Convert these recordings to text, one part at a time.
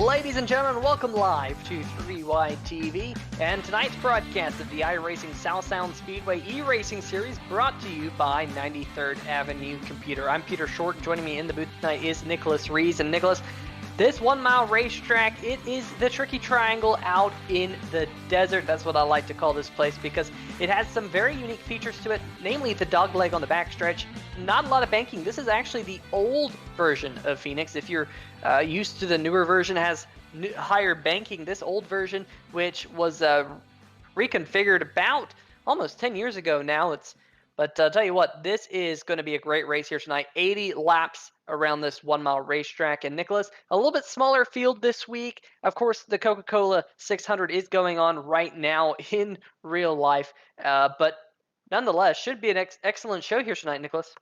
Ladies and gentlemen, welcome live to 3Y TV and tonight's broadcast of the iRacing South Sound Speedway eRacing series brought to you by 93rd Avenue Computer. I'm Peter Short. Joining me in the booth tonight is Nicholas Rees. And Nicholas, this 1 mile racetrack, it is the tricky triangle out in the desert. That's what I like to call this place because it has some very unique features to it, namely the dogleg on the backstretch. Not a lot of banking. This is actually the old version of Phoenix. If you're used to the newer version, has higher banking. This old version, which was reconfigured about almost 10 years ago now. But I'll tell you what, this is going to be a great race here tonight. 80 laps around this 1 mile racetrack. And Nicholas, a little bit smaller field this week. Of course, the Coca-Cola 600 is going on right now in real life. But nonetheless, should be an excellent show here tonight, Nicholas.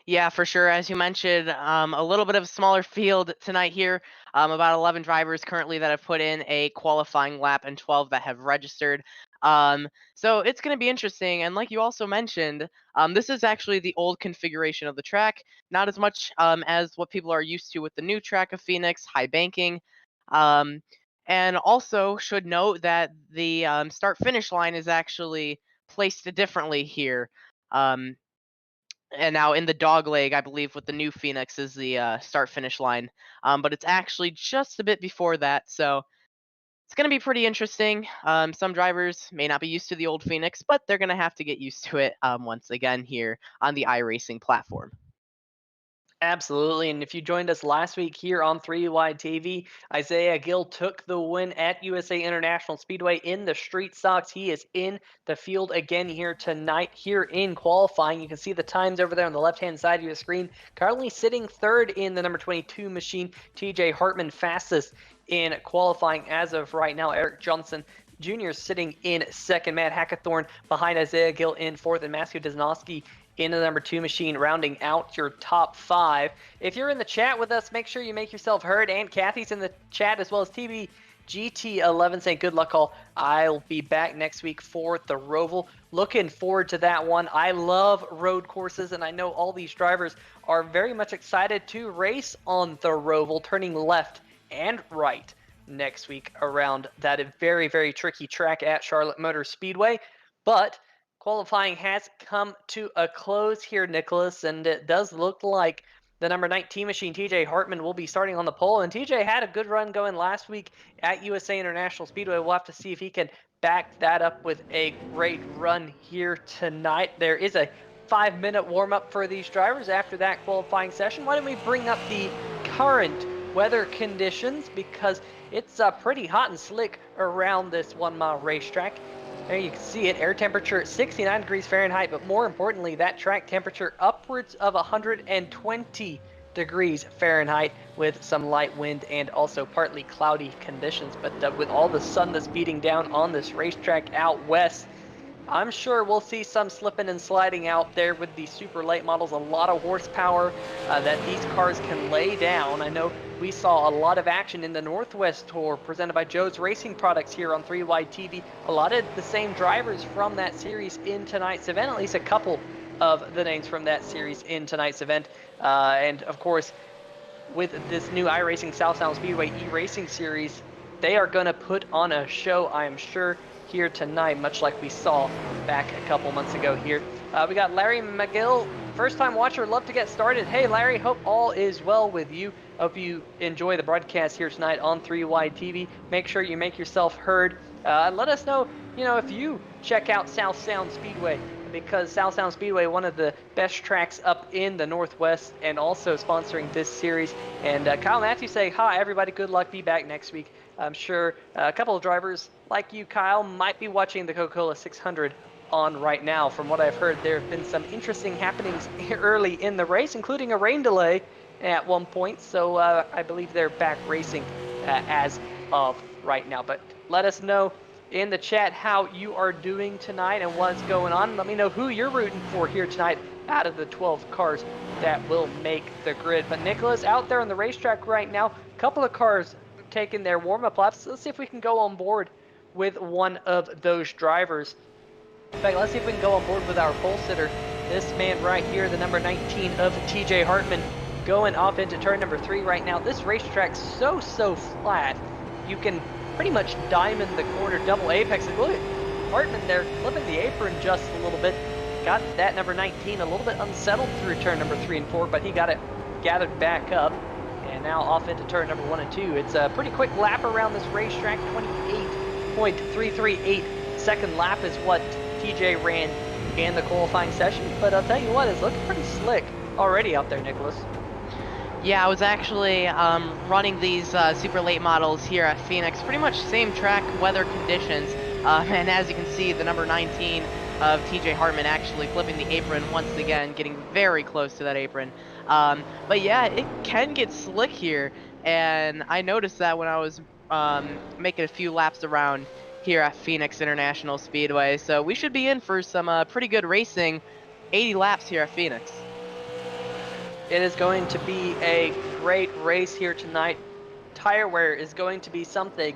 Yeah, for sure. As you mentioned, a little bit of a smaller field tonight here. About 11 drivers currently that have put in a qualifying lap and 12 that have registered. So it's going to be interesting. And like you also mentioned, this is actually the old configuration of the track. Not as much as what people are used to with the new track of Phoenix, high banking. And also should note that the start-finish line is actually placed differently here. And now in the dog leg, I believe, with the new Phoenix is the start-finish line. But it's actually just a bit before that, so it's going to be pretty interesting. Some drivers may not be used to the old Phoenix, but they're going to have to get used to it once again here on the iRacing platform. Absolutely, and if you joined us last week here on 3Y TV, Isaiah Gill took the win at USA International Speedway in the street stocks. He is in the field again here tonight, here in qualifying. You can see the times over there on the left-hand side of your screen. Currently sitting third in the number 22 machine, TJ Hartman fastest in qualifying as of right now. Eric Johnson Jr. sitting in second. Matt Hackathorn behind Isaiah Gill in fourth, and Matthew Desnowski in the number 2 machine, rounding out your top 5. If you're in the chat with us, make sure you make yourself heard. Aunt Kathy's in the chat, as well as TBGT11 saying good luck all. I'll be back next week for the Roval. Looking forward to that one. I love road courses, and I know all these drivers are very much excited to race on the Roval, turning left and right next week around that very, very tricky track at Charlotte Motor Speedway. But qualifying has come to a close here, Nicholas, and it does look like the number 19 machine, TJ Hartman, will be starting on the pole. And TJ had a good run going last week at USA International Speedway. We'll have to see if he can back that up with a great run here tonight. There is a 5-minute warm-up for these drivers after that qualifying session. Why don't we bring up the current weather conditions, because it's pretty hot and slick around this 1 mile racetrack. There you can see it, air temperature at 69 degrees Fahrenheit, but more importantly, that track temperature upwards of 120 degrees Fahrenheit with some light wind and also partly cloudy conditions. But with all the sun that's beating down on this racetrack out west, I'm sure we'll see some slipping and sliding out there with the super late models. A lot of horsepower that these cars can lay down. I know we saw a lot of action in the Northwest Tour presented by Joe's Racing Products here on 3Y TV. A lot of the same drivers from that series in tonight's event, at least a couple of the names from that series in tonight's event. And of course, with this new iRacing South Sound Speedway eRacing series, they are going to put on a show, I am sure, here tonight, much like we saw back a couple months ago here. We got Larry McGill, first-time watcher, love to get started. Hey, Larry, hope all is well with you. Hope you enjoy the broadcast here tonight on 3Y TV. Make sure you make yourself heard. Let us know, if you check out South Sound Speedway, because South Sound Speedway, one of the best tracks up in the Northwest, and also sponsoring this series. And Kyle Matthews saying, hi, everybody, good luck, be back next week. I'm sure a couple of drivers like you, Kyle, might be watching the Coca-Cola 600 on right now. From what I've heard, there have been some interesting happenings early in the race, including a rain delay at one point. So I believe they're back racing as of right now. But let us know in the chat how you are doing tonight and what's going on. Let me know who you're rooting for here tonight out of the 12 cars that will make the grid. But Nicholas, out there on the racetrack right now, a couple of cars taking their warm-up laps. Let's see if we can go on board with one of those drivers. In fact, let's see if we can go on board with our pole sitter. This man right here, the number 19 of TJ Hartman, going off into turn number 3 right now. This racetrack's so flat. You can pretty much diamond the corner, double apex. Look at Hartman there, flipping the apron just a little bit. Got that number 19 a little bit unsettled through turn number 3 and 4, but he got it gathered back up. And now off into turn number 1 and 2. It's a pretty quick lap around this racetrack. 28.338 second lap is what TJ ran in the qualifying session. But I'll tell you what, it's looking pretty slick already out there, Nicholas. Yeah, I was actually running these super late models here at Phoenix. Pretty much same track weather conditions. And as you can see, the number 19 of TJ Hartman actually flipping the apron once again, getting very close to that apron. But yeah, it can get slick here, and I noticed that when I was making a few laps around here at Phoenix International Speedway. So we should be in for some pretty good racing, 80 laps here at Phoenix. It is going to be a great race here tonight. Tire wear is going to be something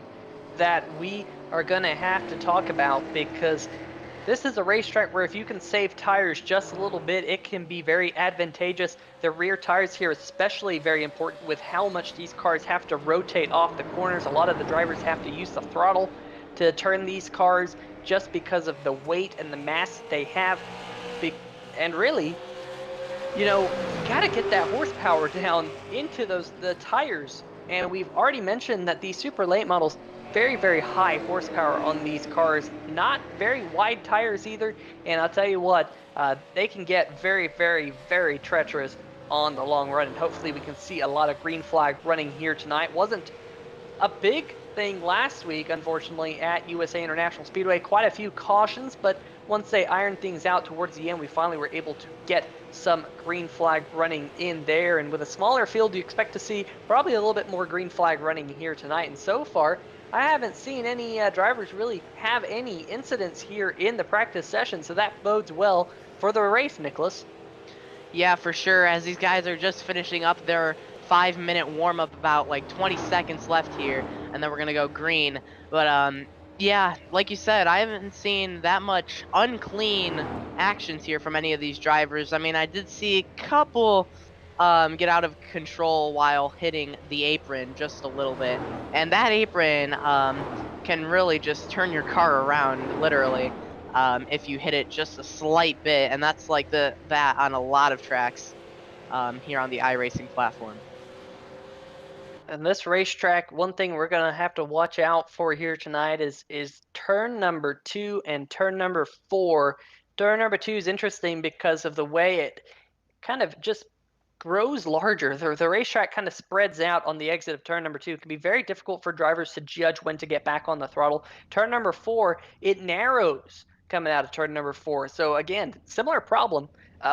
that we are going to have to talk about, because this is a racetrack where if you can save tires just a little bit, it can be very advantageous. The rear tires here especially very important with how much these cars have to rotate off the corners. A lot of the drivers have to use the throttle to turn these cars just because of the weight and the mass that they have. And really, you know, you gotta get that horsepower down into the tires. And we've already mentioned that these super late models, very high horsepower on these cars, not very wide tires either. And I'll tell you what, they can get very treacherous on the long run. And hopefully we can see a lot of green flag running here tonight. Wasn't a big thing last week, unfortunately, at USA International Speedway. Quite a few cautions, but once they ironed things out towards the end, we finally were able to get some green flag running in there. And with a smaller field, you expect to see probably a little bit more green flag running here tonight. And so far, I haven't seen any drivers really have any incidents here in the practice session, so that bodes well for the race, Nicholas. Yeah, for sure, as these guys are just finishing up their 5-minute warm-up, about like 20 seconds left here, and then we're gonna go green. But yeah, like you said, I haven't seen that much unclean actions here from any of these drivers. I mean, I did see a couple get out of control while hitting the apron just a little bit, and that apron can really just turn your car around, literally, if you hit it just a slight bit, and that's like that on a lot of tracks here on the iRacing platform. And this racetrack, one thing we're gonna have to watch out for here tonight is turn number 2 and turn number 4. Turn number 2 is interesting because of the way it kind of just grows larger. The racetrack kind of spreads out on the exit of turn number 2. It can be very difficult for drivers to judge when to get back on the throttle. Turn number 4, it narrows coming out of turn number 4. So again, similar problem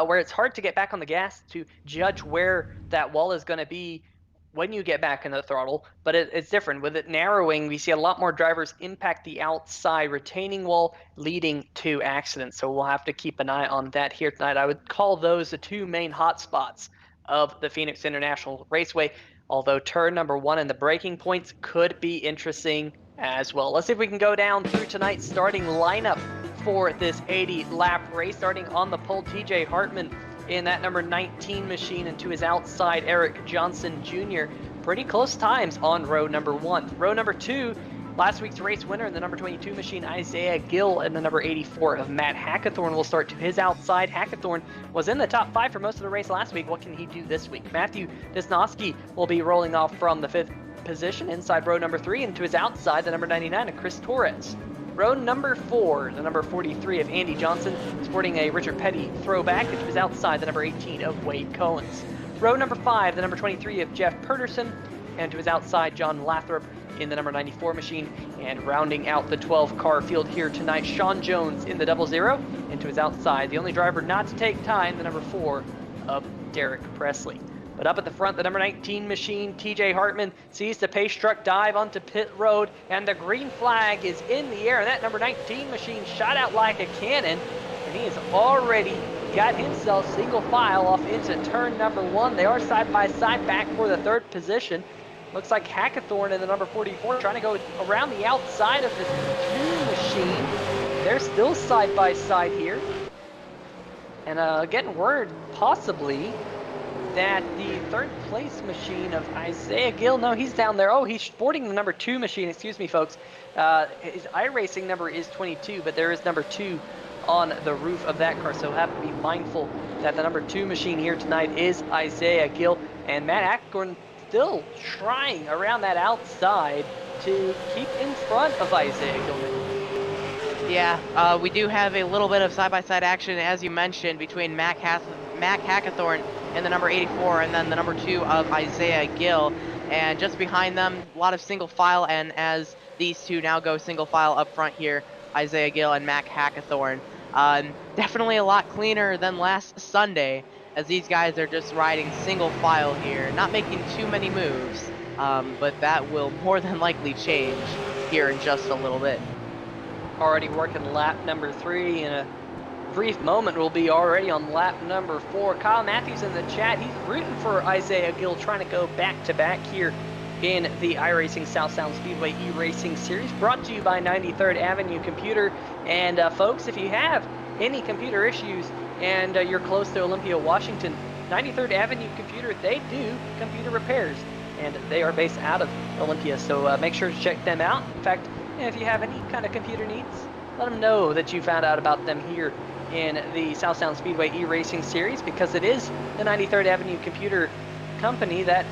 where it's hard to get back on the gas to judge where that wall is going to be when you get back in the throttle, but it's different. With it narrowing, we see a lot more drivers impact the outside retaining wall, leading to accidents. So we'll have to keep an eye on that here tonight. I would call those the two main hotspots of the Phoenix International Raceway, although turn number 1 and the braking points could be interesting as well. Let's see if we can go down through tonight's starting lineup for this 80-lap race. Starting on the pole, TJ Hartman in that number 19 machine, and to his outside, Eric Johnson Jr. Pretty close times on row number 1. Row number 2, last week's race winner in the number 22 machine, Isaiah Gill, and the number 84 of Matt Hackathorn will start to his outside. Hackathorn was in the top 5 for most of the race last week. What can he do this week? Matthew Desnosky will be rolling off from the 5th position inside row number 3, and to his outside, the number 99 of Chris Torres. Row number 4, the number 43 of Andy Johnson, sporting a Richard Petty throwback, and to his outside, the number 18 of Wade Collins. Row number 5, the number 23 of Jeff Pedersen, and to his outside, John Lathrop in the number 94 machine. And rounding out the 12-car field here tonight, Sean Jones in the 00, and to his outside, the only driver not to take time, the number 4 of Derek Presley. But up at the front, the number 19 machine, TJ Hartman, sees the pace truck dive onto pit road, and the green flag is in the air. That number 19 machine shot out like a cannon, and he has already got himself single file off into turn number 1. They are side by side back for the 3rd position. Looks like Hackathorn in the number 44 trying to go around the outside of the 2 machine. They're still side by side here. And getting word, possibly, that the third place machine of Isaiah Gill, no, he's down there. Oh, he's sporting the number 2 machine. Excuse me, folks. His iRacing number is 22, but there is number 2 on the roof of that car. So have to be mindful that the number 2 machine here tonight is Isaiah Gill. And Matt Ackgorn still trying around that outside to keep in front of Isaiah Gill. Yeah, we do have a little bit of side-by-side action, as you mentioned, between Mac Hackathorn and the number 84, and then the number 2 of Isaiah Gill. And just behind them, a lot of single file, and as these two now go single file up front here, Isaiah Gill and Mac Hackathorn. Definitely a lot cleaner than last Sunday, as these guys are just riding single file here, not making too many moves, but that will more than likely change here in just a little bit. Already working lap number 3. In a brief moment, we'll be already on lap number 4. Kyle Matthews in the chat, he's rooting for Isaiah Gill, trying to go back-to-back here in the iRacing South Sound Speedway eRacing Series, brought to you by 93rd Avenue Computer. And folks, if you have any computer issues and you're close to Olympia, Washington, 93rd Avenue Computer, they do computer repairs, and they are based out of Olympia, so make sure to check them out. In fact, if you have any kind of computer needs, let them know that you found out about them here in the South Sound Speedway eRacing Series, because it is the 93rd Avenue Computer Company that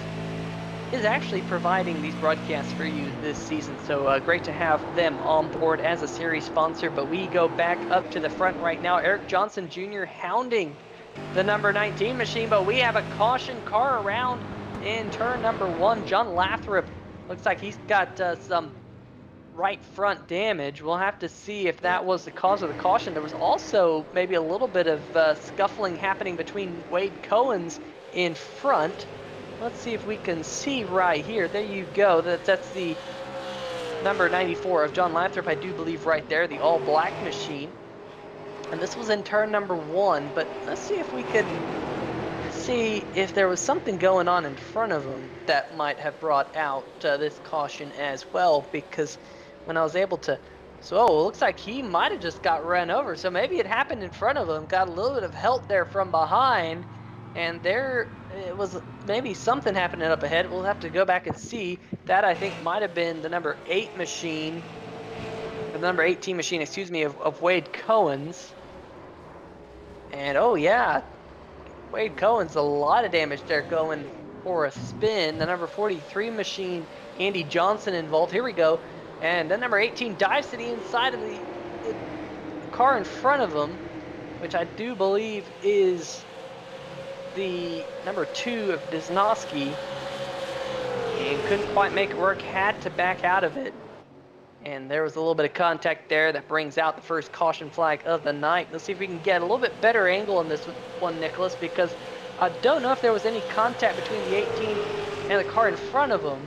is actually providing these broadcasts for you this season. So great to have them on board as a series sponsor. But we go back up to the front right now. Eric Johnson Jr. hounding the number 19 machine, but we have a caution car around in turn number 1. John Lathrop looks like he's got some right front damage. We'll have to see if that was the cause of the caution. There was also maybe a little bit of scuffling happening between Wade Cohen's in front. Let's see if we can see right here. There you go. That's the number 94 of John Lathrop, I do believe, right there, the all-black machine. And this was in turn number 1, but let's see if we could see if there was something going on in front of him that might have brought out this caution as well, because when I was able to, so it looks like he might have just got run over. So maybe it happened in front of him, got a little bit of help there from behind, and there it was maybe something happening up ahead. We'll have to go back and see. That I think might have been the number 8 machine, the number 18 machine, excuse me, of Wade Cohen's. And oh yeah, Wade Cohen's a lot of damage there going for a spin. The number 43 machine, Andy Johnson involved. Here we go. And then number 18 dives to the inside of the car in front of him, which I do believe is the number 2 of Disnowski, and couldn't quite make it work, had to back out of it. And there was a little bit of contact there that brings out the first caution flag of the night. Let's see if we can get a little bit better angle on this one, Nicholas, because I don't know if there was any contact between the 18 and the car in front of him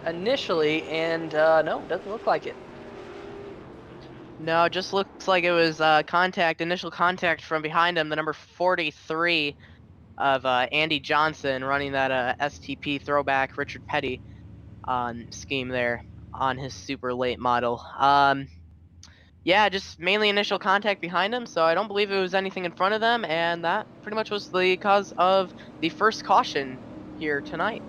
initially, and no, doesn't look like it. No, it just looks like it was initial contact from behind him, the number 43 of Andy Johnson, running that STP throwback Richard Petty scheme there on his super late model. Yeah, just mainly initial contact behind him, so I don't believe it was anything in front of them, and that pretty much was the cause of the first caution here tonight.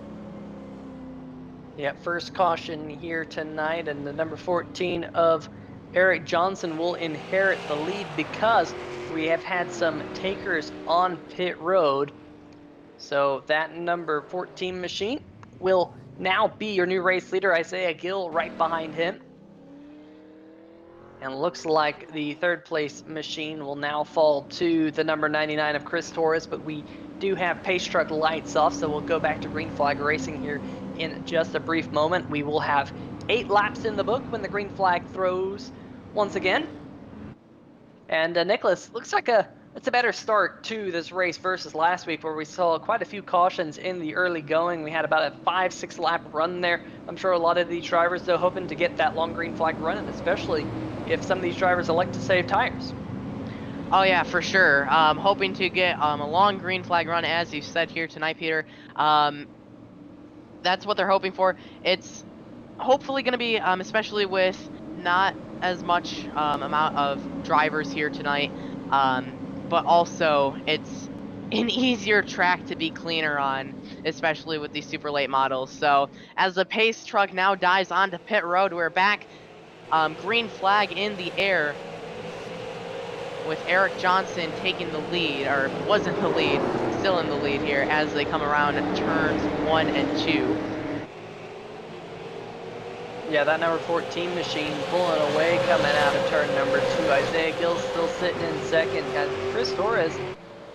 Yeah, first caution here tonight, and the number 14 of Eric Johnson will inherit the lead because we have had some takers on pit road. So that number 14 machine will now be your new race leader, Isaiah Gill, right behind him. And looks like the third place machine will now fall to the number 99 of Chris Torres, but we do have pace truck lights off, so we'll go back to green flag racing here in just a brief moment. We will have 8 laps in the book when the green flag throws once again. And Nicholas, looks like it's a better start to this race versus last week, where we saw quite a few cautions in the early going. We had about a 5-6 lap run there. I'm sure a lot of these drivers, though, hoping to get that long green flag run, and especially if some of these drivers elect to save tires. Oh yeah, for sure. Hoping to get a long green flag run, as you said here tonight, Peter. That's what they're hoping for. It's hopefully going to be, especially with not as much amount of drivers here tonight, but also it's an easier track to be cleaner on, especially with these super late models. So as the pace truck now dives onto pit road, we're back. Green flag in the air with Eric Johnson taking the lead, or was in the lead, still in the lead here as they come around turns 1 and 2. Yeah, that number 14 machine pulling away coming out of turn number 2. Isaiah Gill's still sitting in second. Got Chris Torres,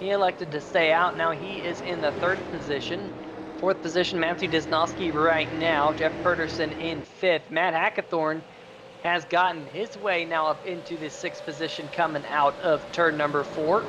he elected to stay out. Now he is in the 3rd position. 4th position, Matthew Disnowski right now. Jeff Pedersen in 5th. Matt Hackathorn has gotten his way now up into the 6th position coming out of turn number 4.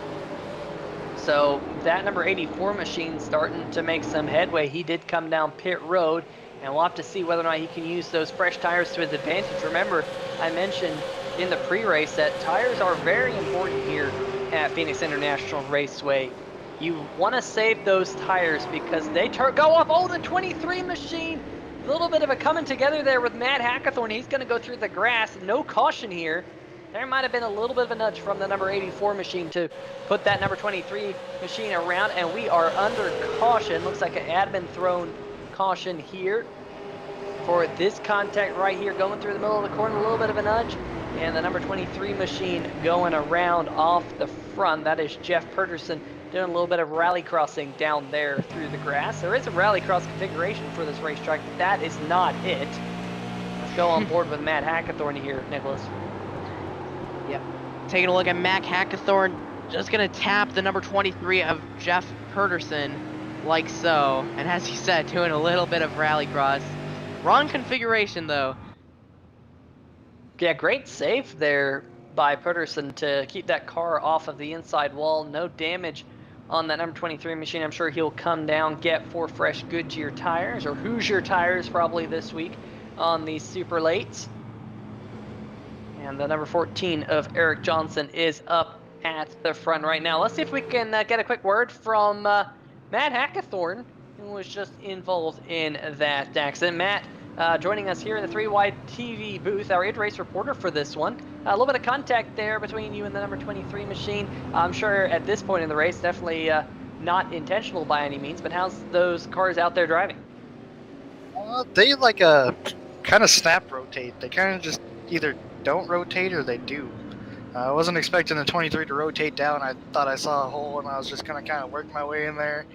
So that number 84 machine starting to make some headway. He did come down pit road, and we'll have to see whether or not he can use those fresh tires to his advantage. Remember, I mentioned in the pre-race that tires are very important here at Phoenix International Raceway. You want to save those tires because they go off. Oh, the 23 machine. A little bit of a coming together there with Matt Hackathorn. He's going to go through the grass. No caution here. There might have been a little bit of a nudge from the number 84 machine to put that number 23 machine around, and we are under caution. Looks like an admin thrown caution here for this contact right here, going through the middle of the corner, a little bit of a nudge, and the number 23 machine going around off the front. That is Jeff Pedersen doing a little bit of rally crossing down there through the grass. There is a rally cross configuration for this racetrack, but that is not it. Let's go on board with Matt Hackathorn here, Nicholas. Yep. Taking a look at Matt Hackathorn, just going to tap the number 23 of Jeff Pedersen, like so. And as he said, doing a little bit of rally cross. Wrong configuration, though. Yeah, great save there by Pedersen to keep that car off of the inside wall. No damage on that number 23 machine. I'm sure he'll come down, get 4 fresh Goodyear tires, or Hoosier tires probably this week on these super lates. And the number 14 of Eric Johnson is up at the front right now. Let's see if we can get a quick word from Matt Hackathorn, who was just involved in that accident. Matt, joining us here in the 3 Wide TV booth, our race reporter for this one. A little bit of contact there between you and the number 23 machine. I'm sure at this point in the race, definitely not intentional by any means, but how's those cars out there driving? They like a kind of snap rotate. They kind of just either don't rotate or they do. I wasn't expecting the 23 to rotate down. I thought I saw a hole and I was just going to kind of work my way in there.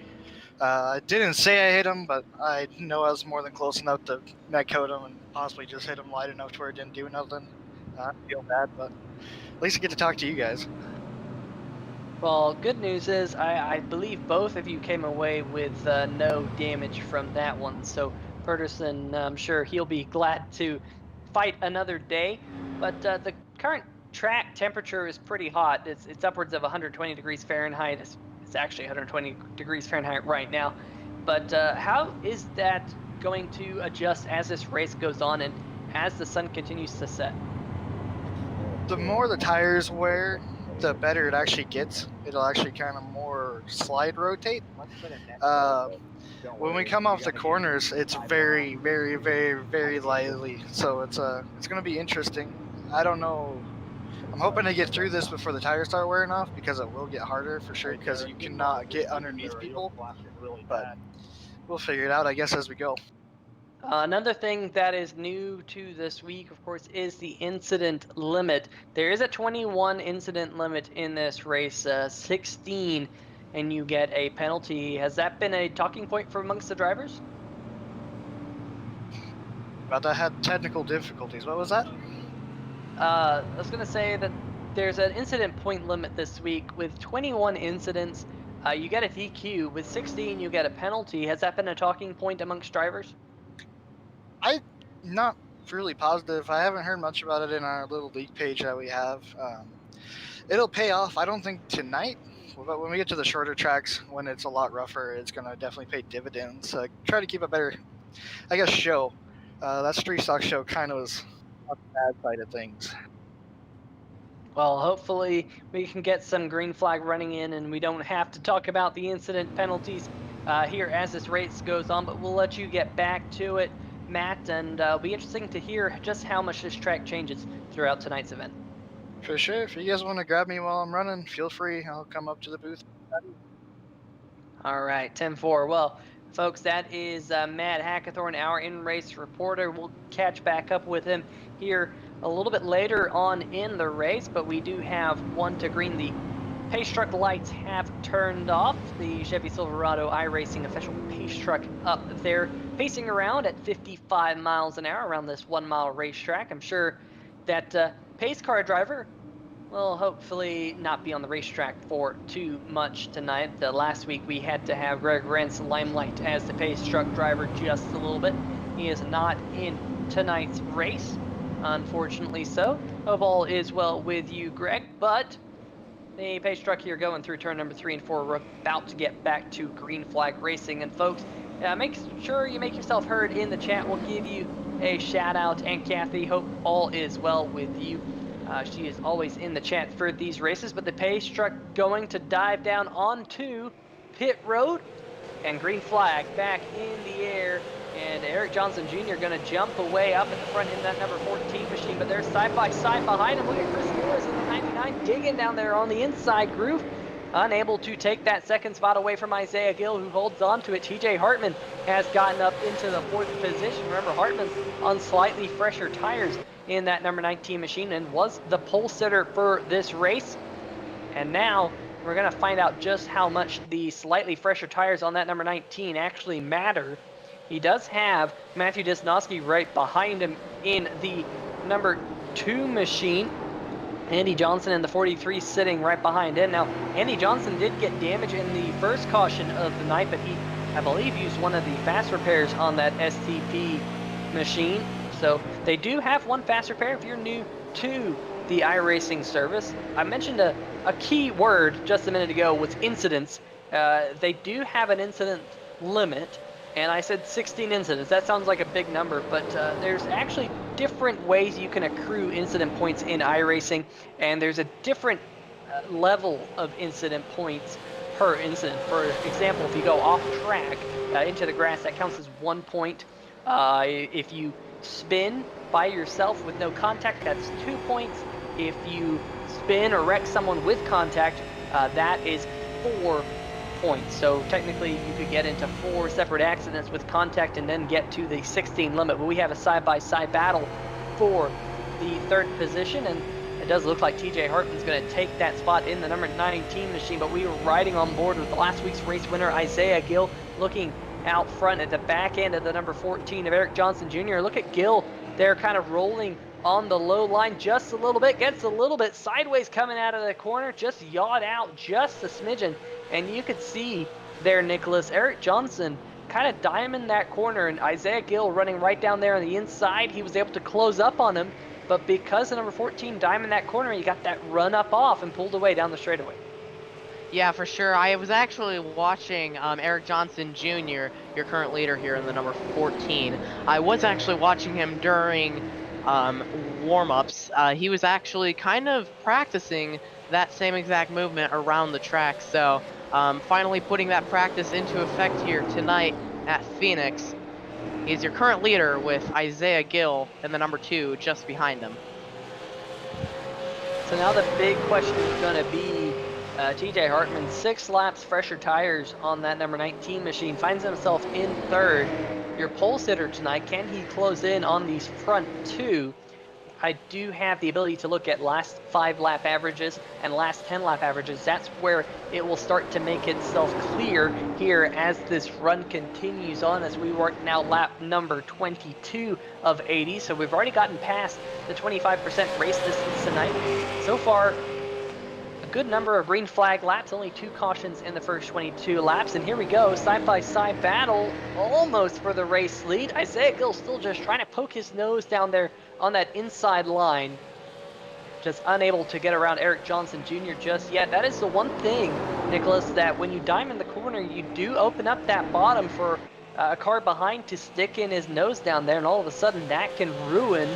I didn't say I hit him, but I know I was more than close enough to net coat him and possibly just hit him light enough to where it didn't do nothing. I feel bad, but at least I get to talk to you guys. Well, good news is I believe both of you came away with no damage from that one. So Pedersen, I'm sure he'll be glad to fight another day. But the current track temperature is pretty hot. It's upwards of 120 degrees Fahrenheit. It's actually 120 degrees Fahrenheit right now. But how is that going to adjust as this race goes on and as the sun continues to set? The more the tires wear, the better it actually gets. It'll actually kind of more slide rotate. When we come off the corners, it's very, very, very, very lightly. So it's going to be interesting. I don't know. I'm hoping to get through this before the tires start wearing off because it will get harder for sure because you cannot get underneath people. But we'll figure it out, I guess, as we go. Another thing that is new to this week, of course, is the incident limit. There is a 21 incident limit in this race, 16, and you get a penalty. Has that been a talking point for amongst the drivers? But I had technical difficulties. What was that? I was going to say that there's an incident point limit this week. With 21 incidents, you get a DQ. With 16, you get a penalty. Has that been a talking point amongst drivers? I'm not really positive. I haven't heard much about it in our little league page that we have. It'll pay off, I don't think tonight, but when we get to the shorter tracks, when it's a lot rougher, it's going to definitely pay dividends. Try to keep a better, I guess, show. That street stock show kind of was on the bad side of things. Well, hopefully we can get some green flag running in and we don't have to talk about the incident penalties here as this race goes on, but we'll let you get back to it, Matt, and it'll be interesting to hear just how much this track changes throughout tonight's event. For sure. If you guys want to grab me while I'm running, feel free. I'll come up to the booth. All right, 10-4. Well, folks, that is Matt Hackathorn, our in-race reporter. We'll catch back up with him here a little bit later on in the race, but we do have one to green. The pace truck lights have turned off. The Chevy Silverado iRacing official pace truck up there, pacing around at 55 miles an hour around this 1 mile racetrack. I'm sure that pace car driver will hopefully not be on the racetrack for too much tonight. Last week we had to have Greg Rentz limelight as the pace truck driver just a little bit. He is not in tonight's race, unfortunately so. Hope all is well with you, Greg, but the pace truck here going through turn number 3 and 4. We're about to get back to green flag racing. And folks, make sure you make yourself heard in the chat. We'll give you a shout out. And Kathy, hope all is well with you. She is always in the chat for these races, but the pace truck going to dive down onto pit road and green flag back in the air. And Eric Johnson Jr. going to jump away up at the front in that number 14 machine, but they're side by side behind him. Look at Chris Lewis in the 99 digging down there on the inside groove. Unable to take that second spot away from Isaiah Gill, who holds on to it. TJ Hartman has gotten up into the 4th position. Remember, Hartman's on slightly fresher tires in that number 19 machine and was the pole sitter for this race. And now we're going to find out just how much the slightly fresher tires on that number 19 actually matter. He does have Matthew Disnowski right behind him in the number 2 machine. Andy Johnson in the 43 sitting right behind him. Now, Andy Johnson did get damage in the first caution of the night, but he, I believe, used one of the fast repairs on that STP machine. So they do have one fast repair if you're new to the iRacing service. I mentioned a key word just a minute ago was incidents. They do have an incident limit, and I said 16 incidents. That sounds like a big number, but there's actually different ways you can accrue incident points in iRacing, and there's a different level of incident points per incident. For example, if you go off track into the grass, that counts as 1 point. If you spin by yourself with no contact, that's 2 points. If you spin or wreck someone with contact, that is 4 points. So technically you could get into 4 separate accidents with contact and then get to the 16 limit. But we have a side-by-side battle for the 3rd position, and it does look like TJ Hartman's going to take that spot in the number 19 machine. But we were riding on board with last week's race winner Isaiah Gill, looking out front at the back end of the number 14 of Eric Johnson Jr. Look at Gill there, kind of rolling on the low line just a little bit, gets a little bit sideways coming out of the corner, just yawed out just a smidgen. And you could see there, Nicholas, Eric Johnson kind of diamond that corner, and Isaiah Gill running right down there on the inside. He was able to close up on him, but because the number 14 diamond that corner, he got that run up off and pulled away down the straightaway. Yeah, for sure. I was actually watching Eric Johnson Jr., your current leader here in the number 14. I was actually watching him during warm-ups. He was actually kind of practicing that same exact movement around the track. So finally putting that practice into effect here tonight at Phoenix. He's your current leader with Isaiah Gill in the number 2 just behind him. So now the big question is going to be TJ Hartman, 6 laps fresher tires on that number 19 machine, finds himself in 3rd. Your pole sitter tonight, can he close in on these front 2? I do have the ability to look at last 5 lap averages and last 10 lap averages. That's where it will start to make itself clear here as this run continues on, as we work now lap number 22 of 80. So we've already gotten past the 25% race distance tonight. So far, a good number of green flag laps, only 2 cautions in the first 22 laps. And here we go, side-by-side battle, almost for the race lead. Isaiah Gill still just trying to poke his nose down there on that inside line. Just unable to get around Eric Johnson Jr. just yet. That is the one thing, Nicholas, that when you diamond the corner, you do open up that bottom for a car behind to stick in his nose down there, and all of a sudden that can ruin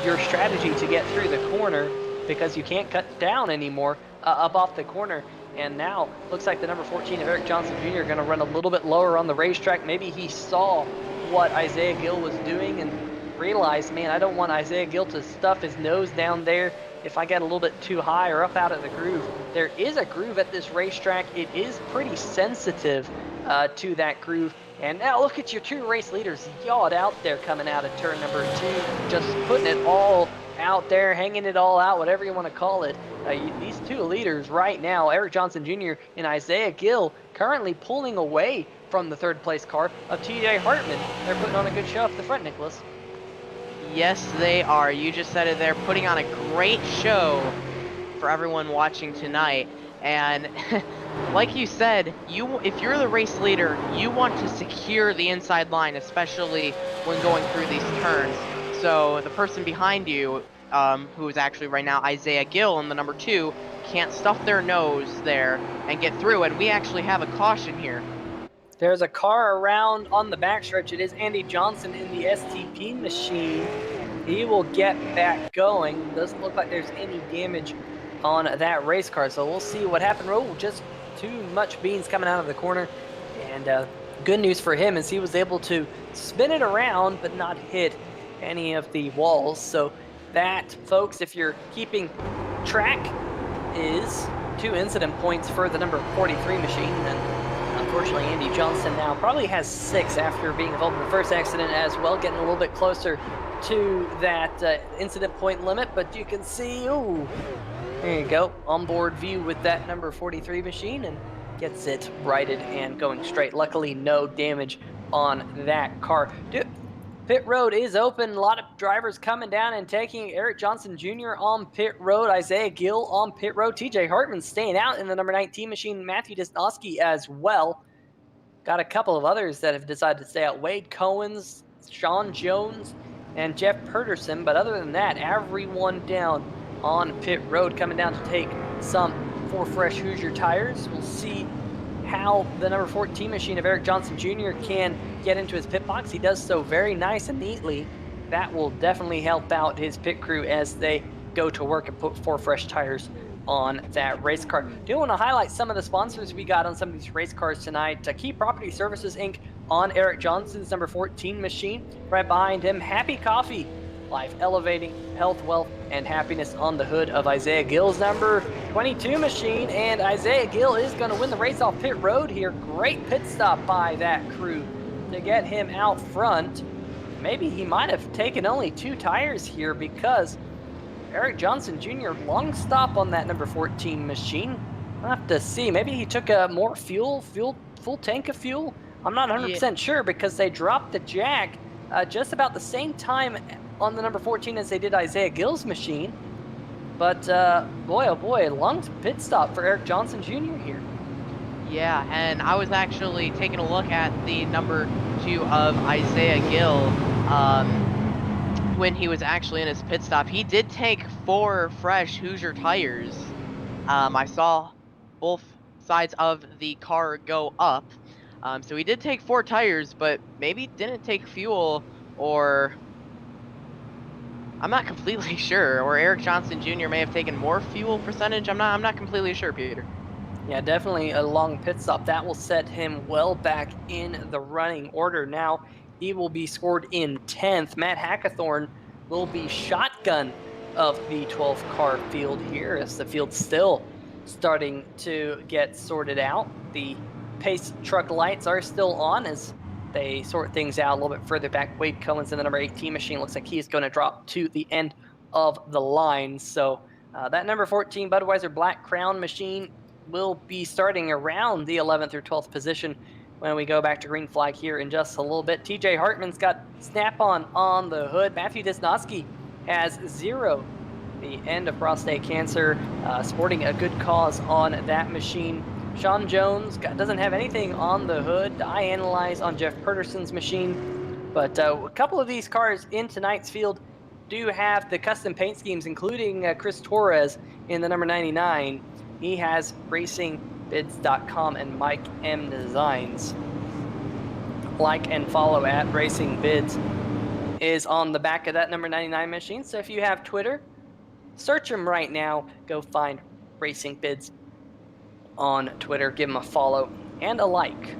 your strategy to get through the corner because you can't cut down anymore up off the corner. And now looks like the number 14 of Eric Johnson Jr. going to run a little bit lower on the racetrack. Maybe he saw what Isaiah Gill was doing and realized, man, I don't want Isaiah Gill to stuff his nose down there if I get a little bit too high or up out of the groove. There is a groove at this racetrack. It is pretty sensitive to that groove. And now look at your two race leaders yawed out there coming out of turn number 2, just putting it all out there, hanging it all out, whatever you want to call it. These two leaders right now, Eric Johnson Jr. and Isaiah Gill, currently pulling away from the third place car of TJ Hartman. They're putting on a good show up the front, Nicholas. Yes, they are. You just said it. They're putting on a great show for everyone watching tonight. And like you said, if you're the race leader, you want to secure the inside line, especially when going through these turns. So the person behind you, who is actually right now Isaiah Gill in the number 2, can't stuff their nose there and get through. And we actually have a caution here. There's a car around on the backstretch. It is Andy Johnson in the STP machine. He will get back going. Doesn't look like there's any damage on that race car, so we'll see what happened. Oh, just too much beans coming out of the corner. And good news for him is he was able to spin it around but not hit any of the walls. So that, folks, if you're keeping track, is 2 incident points for the number 43 machine. And unfortunately, Andy Johnson now probably has 6 after being involved in the first accident as well, getting a little bit closer to that incident point limit. But you can see, ooh, there you go, onboard view with that number 43 machine, and gets it righted and going straight. Luckily, no damage on that car. Pit road is open. A lot of drivers coming down and taking. Eric Johnson Jr. on pit road. Isaiah Gill on pit road. TJ Hartman staying out in the number 19 machine. Matthew Disnowski as well. Got a couple of others that have decided to stay out. Wade Cohens, Sean Jones, and Jeff Pedersen. But other than that, everyone down on pit road, coming down to take some 4 fresh Hoosier tires. We'll see how the number 14 machine of Eric Johnson Jr. can get into his pit box. He does so very nice and neatly. That will definitely help out his pit crew as they go to work and put 4 fresh tires on that race car. Do want to highlight some of the sponsors we got on some of these race cars tonight. Key Property Services Inc. on Eric Johnson's number 14 machine. Right behind him, Happy Coffee, life elevating health, wealth, and happiness on the hood of Isaiah Gill's number 22 machine. And Isaiah Gill is going to win the race off pit road here. Great pit stop by that crew to get him out front. Maybe he might have taken only 2 tires here, because Eric Johnson Jr. long stop on that number 14 machine. I'll have to see. Maybe he took more full tank of fuel. I'm not 100% sure, because they dropped the jack just about the same time on the number 14 as they did Isaiah Gill's machine. But boy, oh boy, long pit stop for Eric Johnson Jr. here. Yeah, and I was actually taking a look at the number 2 of Isaiah Gill when he was actually in his pit stop. He did take 4 fresh Hoosier tires. I saw both sides of the car go up. So he did take 4 tires, but maybe didn't take fuel, or I'm not completely sure. Or Eric Johnson Jr. may have taken more fuel percentage. I'm not completely sure, Peter. Yeah, definitely a long pit stop. That will set him well back in the running order. Now he will be scored in 10th. Matt Hackathorn will be shotgun of the 12th car field here, as the field's still starting to get sorted out. The pace truck lights are still on as they sort things out a little bit further back. Wade Cohen's in the number 18 machine. Looks like he's going to drop to the end of the line. So that number 14 Budweiser Black Crown machine will be starting around the 11th or 12th position when we go back to green flag here in just a little bit. TJ Hartman's got Snap-on the hood. Matthew Disnowski has 0, the end of prostate cancer, sporting a good cause on that machine. Sean Jones doesn't have anything on the hood. I analyze on Jeff Pedersen's machine. But a couple of these cars in tonight's field do have the custom paint schemes, including Chris Torres in the number 99. He has RacingBids.com and Mike M Designs. Like and follow at RacingBids is on the back of that number 99 machine. So if you have Twitter, search them right now. Go find RacingBids on Twitter. Give them a follow and a like.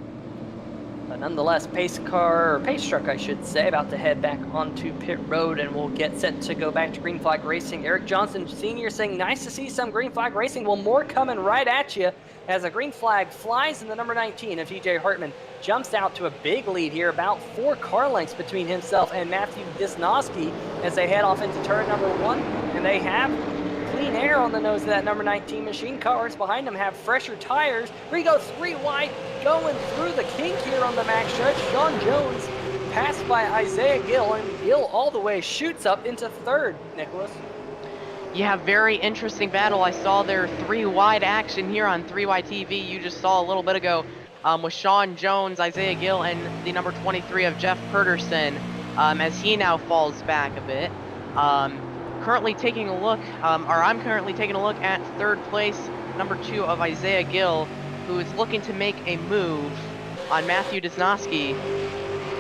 But nonetheless, pace truck, I should say, about to head back onto pit road, and we'll get set to go back to green flag racing. Eric Johnson Sr. saying, nice to see some green flag racing. Well, more coming right at you as a green flag flies in the number 19 of TJ Hartman. Jumps out to a big lead here, about 4 car lengths between himself and Matthew Disnowski as they head off into turn number 1, and they have clean air on the nose of that number 19 machine. Cars behind them have fresher tires. We go 3 wide, going through the kink here on the max stretch. Sean Jones passed by Isaiah Gill, and Gill all the way shoots up into 3rd, Nicholas. Yeah, very interesting battle. I saw their 3 wide action here on 3Y TV. You just saw a little bit ago with Sean Jones, Isaiah Gill, and the number 23 of Jeff Pedersen as he now falls back a bit. Currently taking a look, I'm currently taking a look at 3rd place, number 2 of Isaiah Gill, who is looking to make a move on Matthew Disnowski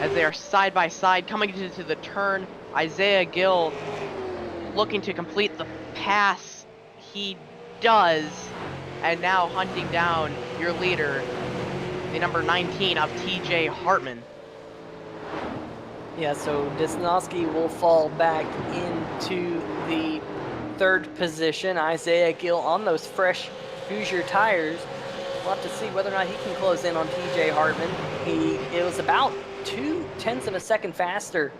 as they are side by side coming into the turn. Isaiah Gill looking to complete the pass. He does, and now hunting down your leader, the number 19 of TJ Hartman. Yeah, so Disnowski will fall back into the 3rd position. Isaiah Gill on those fresh Hoosier tires. We'll have to see whether or not he can close in on TJ Hartman. It was about 0.2 of a second faster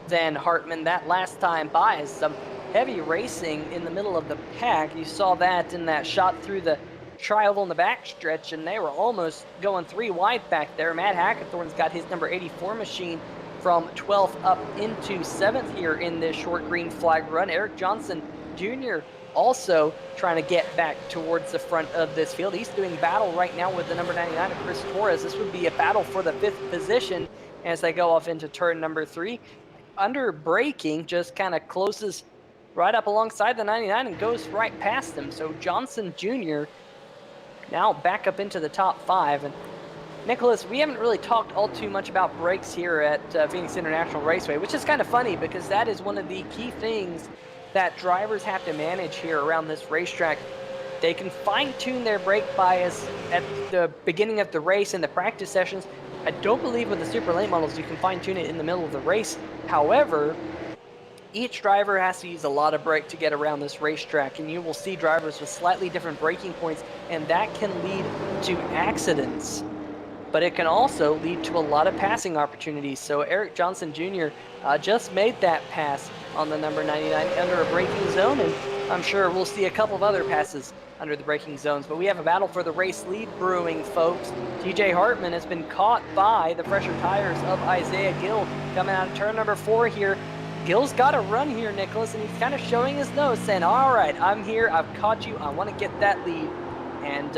than Hartman that last time by. Some heavy racing in the middle of the pack. You saw that in that shot through the tri-oval in the backstretch, and they were almost going 3 wide back there. Matt Hackathorn's got his number 84 machine from 12th up into 7th here in this short green flag run. Eric Johnson Jr. also trying to get back towards the front of this field. He's doing battle right now with the number 99 of Chris Torres. This would be a battle for the 5th position as they go off into turn number 3. Under braking, just kind of closes right up alongside the 99 and goes right past him. So Johnson Jr. now back up into the top 5. And Nicholas, we haven't really talked all too much about brakes here at Phoenix International Raceway, which is kind of funny because that is one of the key things that drivers have to manage here around this racetrack. They can fine-tune their brake bias at the beginning of the race and the practice sessions. I don't believe with the super late models you can fine-tune it in the middle of the race. However, each driver has to use a lot of brake to get around this racetrack, and you will see drivers with slightly different braking points, and that can lead to accidents. But it can also lead to a lot of passing opportunities. So Eric Johnson Jr. Just made that pass on the number 99 under a braking zone, and I'm sure we'll see a couple of other passes under the braking zones. But we have a battle for the race lead brewing, folks. TJ Hartman has been caught by the fresher tires of Isaiah Gill coming out of turn number 4 here. Gill's got a run here, Nicholas, and he's kind of showing his nose, saying, all right, I'm here, I've caught you, I want to get that lead. And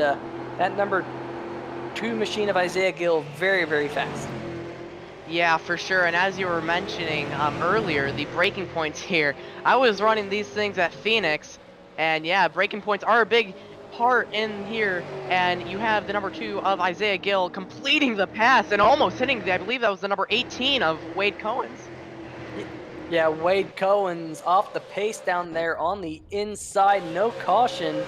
that number 2 machine of Isaiah Gill, very, very fast. Yeah, for sure. And as you were mentioning earlier, the braking points here, I was running these things at Phoenix, and yeah, braking points are a big part in here. And you have the number 2 of Isaiah Gill completing the pass and almost hitting, I believe that was the number 18 of Wade Cohen's. Yeah, Wade Cohen's off the pace down there on the inside, no caution.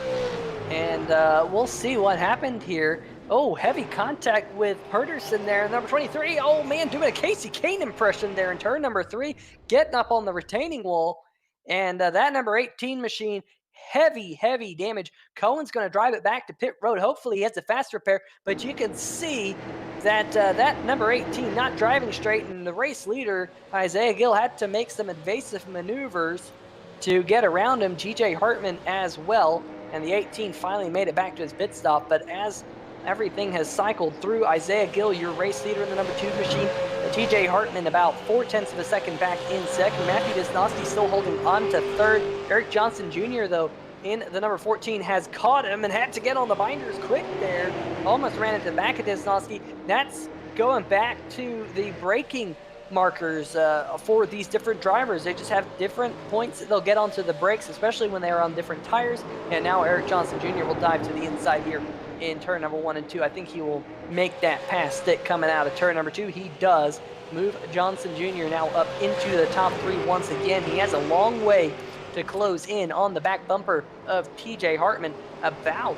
And we'll see what happened here. Oh, heavy contact with Pedersen there, number 23. Oh, man, doing a Casey Kane impression there in turn number 3, getting up on the retaining wall. And that number 18 machine, heavy damage. Cohen's going to drive it back to pit road. Hopefully he has a fast repair, but you can see that that number 18 not driving straight, and the race leader, Isaiah Gill, had to make some evasive maneuvers to get around him. TJ Hartman as well, and the 18 finally made it back to his pit stop. But as everything has cycled through, Isaiah Gill, your race leader in the number 2 machine. TJ Hartman about 0.4 of a second back in second. Matthew Disnowski still holding on to 3rd. Eric Johnson Jr., though, in the number 14, has caught him and had to get on the binders quick there. Almost ran into the back of Disnowski. That's going back to the braking markers for these different drivers. They just have different points that they'll get onto the brakes, especially when they are on different tires. And now Eric Johnson Jr. will dive to the inside here in turn number 1 and 2. I think he will make that pass stick coming out of turn number 2. He does move Johnson Jr. now up into the top 3 once again. He has a long way to close in on the back bumper of TJ Hartman, about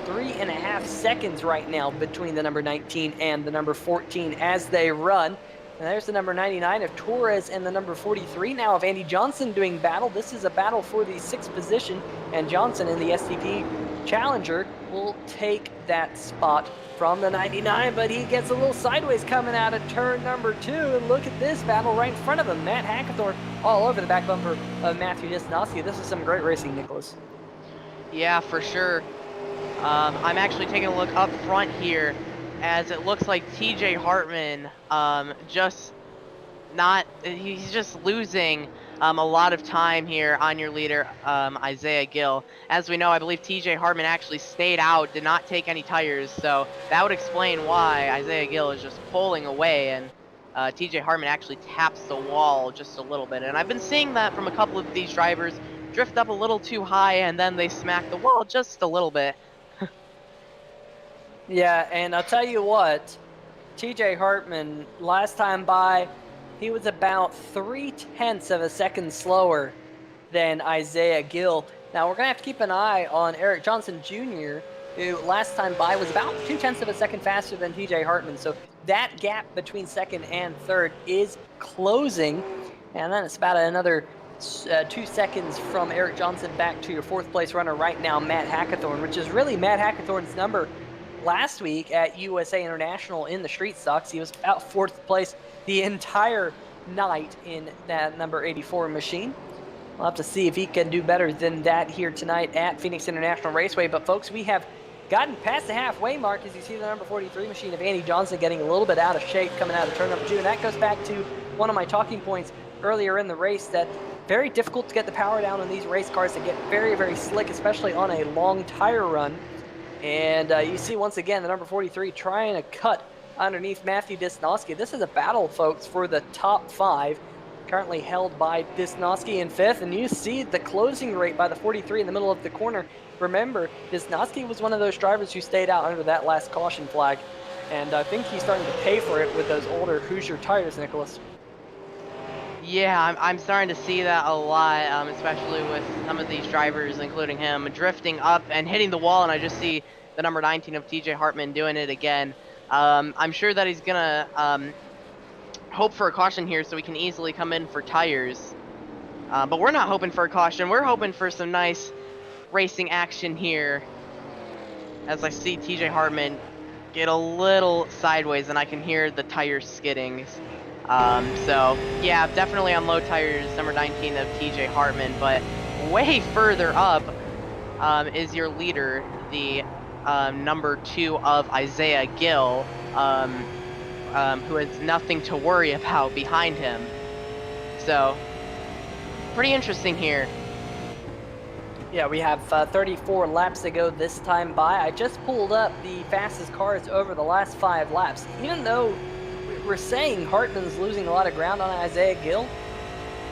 3.5 seconds right now between the number 19 and the number 14 as they run. And there's the number 99 of Torres and the number 43 now of Andy Johnson doing battle. This is a battle for the 6th position, and Johnson in the STP Challenger will take that spot from the 99, but he gets a little sideways coming out of turn number 2. And look at this battle right in front of him. Matt Hackathorn all over the back bumper of Matthew Disnoski. This is some great racing, Nicholas. Yeah, for sure. I'm actually taking a look up front here, as it looks like TJ Hartman he's just losing a lot of time here on your leader, Isaiah Gill. As we know, I believe TJ Hartman actually stayed out, did not take any tires, so that would explain why Isaiah Gill is just pulling away, and TJ Hartman actually taps the wall just a little bit. And I've been seeing that from a couple of these drivers, drift up a little too high and then they smack the wall just a little bit. Yeah, and I'll tell you what, TJ Hartman, last time by, he was about 0.3 of a second slower than Isaiah Gill. Now, we're going to have to keep an eye on Eric Johnson Jr., who last time by was about 0.2 of a second faster than TJ Hartman. So that gap between second and third is closing. And then it's about another 2 seconds from Eric Johnson back to your 4th place runner right now, Matt Hackathorn, which is really Matt Hackathorn's number last week at USA International in the street stocks. He was about 4th place the entire night in that number 84 machine. We'll have to see if he can do better than that here tonight at Phoenix International Raceway. But folks, we have gotten past the halfway mark as you see the number 43 machine of Andy Johnson getting a little bit out of shape coming out of turn number 2. And that goes back to one of my talking points earlier in the race, that very difficult to get the power down on these race cars. They get very, very slick, especially on a long tire run. And you see once again the number 43 trying to cut underneath Matthew Disnoski. This is a battle, folks, for the top 5, currently held by Disnoski in 5th. And you see the closing rate by the 43 in the middle of the corner. Remember, Disnoski was one of those drivers who stayed out under that last caution flag. And I think he's starting to pay for it with those older Hoosier tires, Nicholas. Yeah, I'm starting to see that a lot, especially with some of these drivers, including him, drifting up and hitting the wall, and I just see the number 19 of TJ Hartman doing it again. I'm sure that he's going to hope for a caution here so we can easily come in for tires. But we're not hoping for a caution. We're hoping for some nice racing action here, as I see TJ Hartman get a little sideways, and I can hear the tires skidding. So yeah, definitely on low tires, number 19 of TJ Hartman, but way further up is your leader, the number 2 of Isaiah Gill, who has nothing to worry about behind him. So pretty interesting here. Yeah, we have 34 laps to go this time by. I just pulled up the fastest cars over the last 5 laps. Even though we're saying Hartman's losing a lot of ground on Isaiah Gill,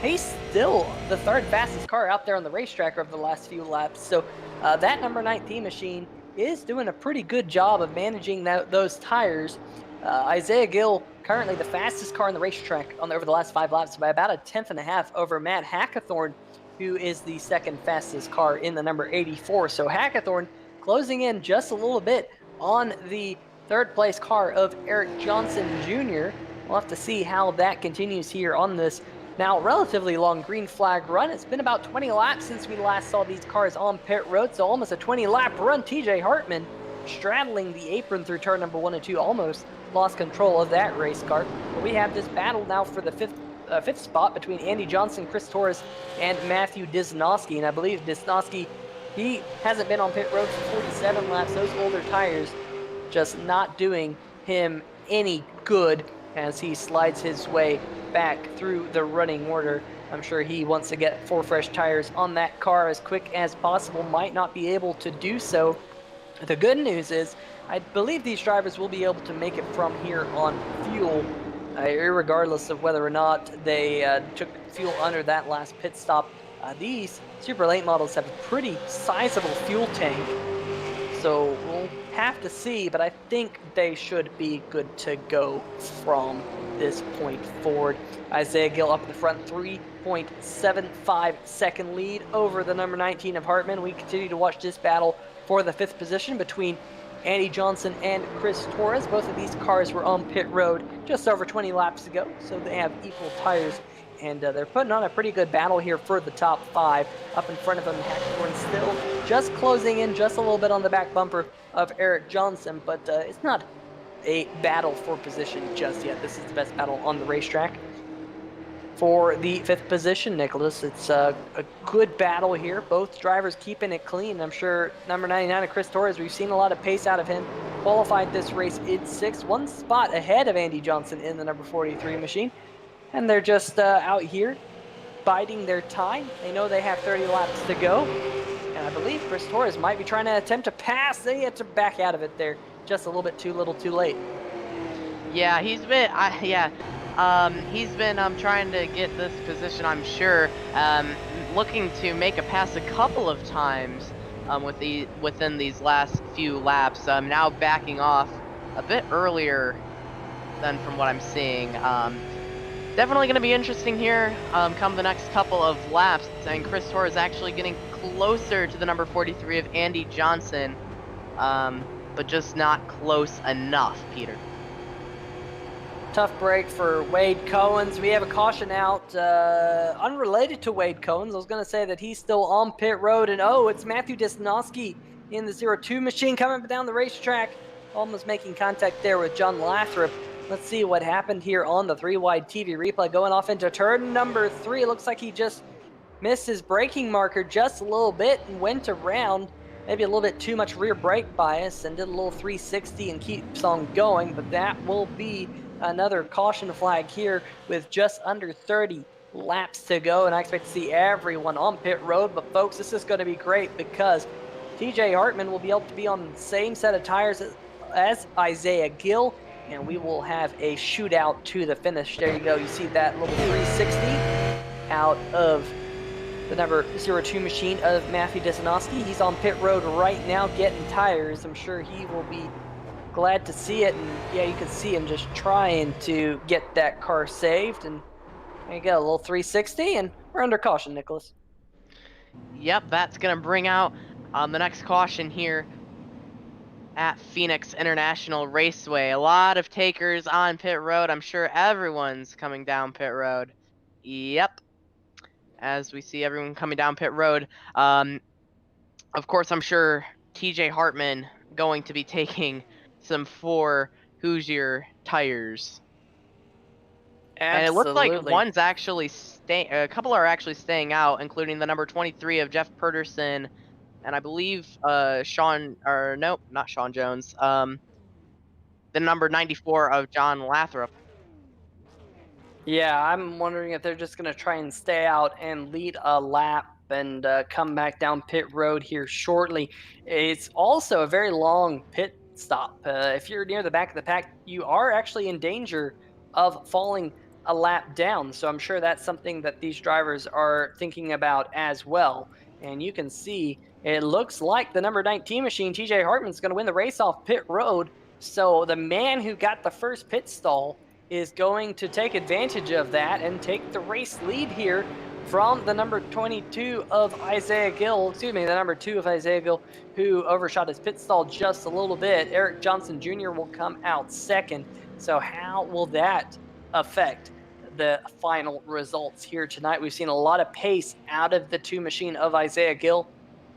he's still the 3rd fastest car out there on the racetrack over the last few laps. So that number 19 machine is doing a pretty good job of managing those tires. Isaiah Gill, currently the fastest car on the racetrack over the last 5 laps by about 1.5 tenths over Matt Hackathorn, who is the 2nd fastest car in the number 84. So Hackathorn closing in just a little bit on the 3rd place car of Eric Johnson Jr. We'll have to see how that continues here on this now relatively long green flag run. It's been about 20 laps since we last saw these cars on pit road, so almost a 20-lap run. TJ Hartman straddling the apron through turn number 1 and 2, almost lost control of that race car. But we have this battle now for the 5th spot between Andy Johnson, Chris Torres, and Matthew Disnoski. And I believe Disnoski, he hasn't been on pit road for 47 laps. Those older tires just not doing him any good as he slides his way back through the running order. I'm sure he wants to get 4 fresh tires on that car as quick as possible. Might not be able to do so. The good news is I believe these drivers will be able to make it from here on fuel, irregardless of whether or not they took fuel under that last pit stop. These super late models have a pretty sizable fuel tank, So we'll have to see, but I think they should be good to go from this point forward. Isaiah Gill up in the front, 3.75 second lead over the number 19 of Hartman. We continue to watch this battle for the 5th position between Andy Johnson and Chris Torres. Both of these cars were on pit road just over 20 laps ago, so they have equal tires, and they're putting on a pretty good battle here for the top 5. Up in front of them, Hackathorn still just closing in just a little bit on the back bumper of Eric Johnson, but it's not a battle for position just yet. This is the best battle on the racetrack. For the 5th position, Nicholas, it's a good battle here. Both drivers keeping it clean. I'm sure number 99 of Chris Torres, we've seen a lot of pace out of him. Qualified this race in 6th, 1 spot ahead of Andy Johnson in the number 43 machine. And they're just out here biding their time. They know they have 30 laps to go. And I believe Chris Torres might be trying to attempt to pass. They had to back out of it there just a little bit too late. Yeah, he's been trying to get this position, I'm sure, looking to make a pass a couple of times within these last few laps. Now backing off a bit earlier than from what I'm seeing. Definitely going to be interesting here come the next couple of laps. And Chris Torres actually getting closer to the number 43 of Andy Johnson, but just not close enough, Peter. Tough break for Wade Cohens. We have a caution out unrelated to Wade Cohens. I was going to say that he's still on pit road, and it's Matthew Desnoski in the 02 machine coming down the racetrack, almost making contact there with John Lathrop. Let's see what happened here on the 3-wide TV replay. Going off into turn number 3. It looks like he just missed his braking marker just a little bit and went around. Maybe a little bit too much rear brake bias and did a little 360 and keeps on going. But that will be another caution flag here with just under 30 laps to go. And I expect to see everyone on pit road. But folks, this is going to be great because TJ Hartman will be able to be on the same set of tires as Isaiah Gill. And we will have a shootout to the finish. There you go. You see that little 360 out of the number 02 machine of Matthew Desanoski. He's on pit road right now getting tires. I'm sure he will be glad to see it. And yeah, you can see him just trying to get that car saved. And there you go, a little 360, and we're under caution, Nicholas. Yep, that's going to bring out the next caution here at Phoenix International Raceway. A lot of takers on pit road. I'm sure everyone's coming down pit road. Yep. As we see everyone coming down pit road. Of course, I'm sure TJ Hartman going to be taking some 4 Hoosier tires. Absolutely. And it looks like one's actually a couple are actually staying out, including the number 23 of Jeff Pedersen, and I believe not Sean Jones. The number 94 of John Lathrop. Yeah, I'm wondering if they're just going to try and stay out and lead a lap and come back down pit road here shortly. It's also a very long pit stop. If you're near the back of the pack, you are actually in danger of falling a lap down. So I'm sure that's something that these drivers are thinking about as well. And you can see it looks like the number 19 machine, TJ Hartman's going to win the race off pit road. So the man who got the first pit stall is going to take advantage of that and take the race lead here from the number 22 of Isaiah Gill, the number 2 of Isaiah Gill, who overshot his pit stall just a little bit. Eric Johnson Jr. will come out second. So how will that affect the final results here tonight? We've seen a lot of pace out of the 2 machine of Isaiah Gill,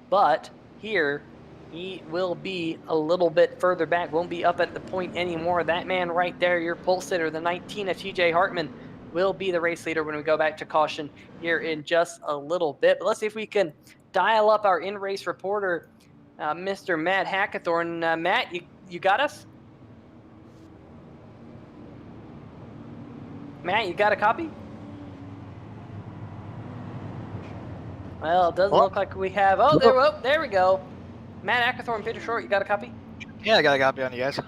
but here he will be a little bit further back, won't be up at the point anymore. That man right there, your pole sitter, the 19 of TJ Hartman, will be the race leader when we go back to caution here in just a little bit. But let's see if we can dial up our in-race reporter, Mr. Matt Hackathorn. Matt, you got us? Matt, you got a copy? Well, it doesn't look like we have. There we go. Matt Hackathorn, Peter Short, you got a copy? Yeah, I got a copy on you guys.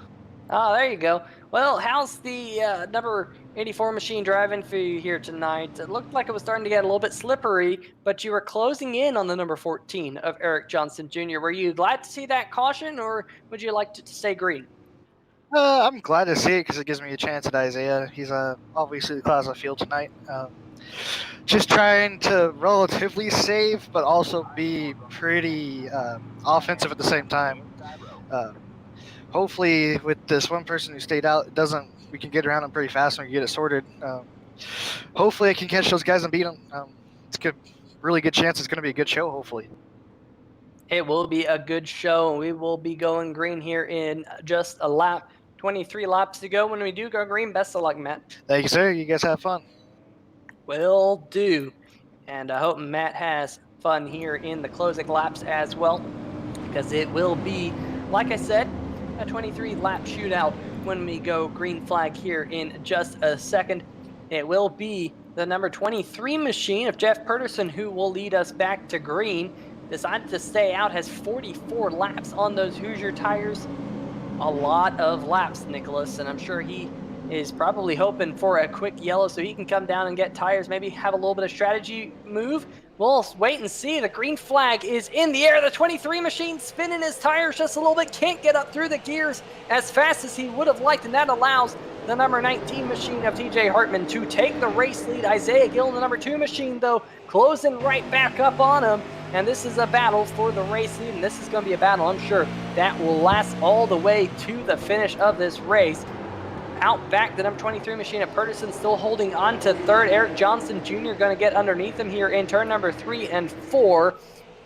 Oh, there you go. Well, how's the number 84 machine driving for you here tonight. It looked like it was starting to get a little bit slippery, but you were closing in on the number 14 of Eric Johnson Jr. Were you glad to see that caution, or would you like to stay green? I'm glad to see it because it gives me a chance at Isaiah. He's obviously the class of field tonight. Just trying to relatively save, but also be pretty offensive at the same time. Hopefully, with this one person who stayed out, we can get around him pretty fast and we can get it sorted. Hopefully, I can catch those guys and beat them. It's a really good chance. It's going to be a good show. Hopefully. It will be a good show. We will be going green here in just a lap. 23 laps to go. When we do go green, best of luck, Matt. Thank you, sir. You guys have fun. Will do. And I hope Matt has fun here in the closing laps as well, because it will be, like I said, a 23-lap shootout when we go green flag here in just a second. It will be the number 23 machine of Jeff Pedersen who will lead us back to green. Decided to stay out, has 44 laps on those Hoosier tires. A lot of laps, Nicholas, and I'm sure he is probably hoping for a quick yellow so he can come down and get tires, maybe have a little bit of strategy move. We'll wait and see. The green flag is in the air. The 23 machine spinning his tires just a little bit, can't get up through the gears as fast as he would have liked, and that allows the number 19 machine of TJ Hartman to take the race lead. Isaiah Gill, the number 2 machine, though, closing right back up on him. And this is a battle for the race lead, and this is going to be a battle, I'm sure, that will last all the way to the finish of this race. Out back, the number 23 machine of Pedersen still holding on to third. Eric Johnson Jr. going to get underneath him here in turn number 3 and 4.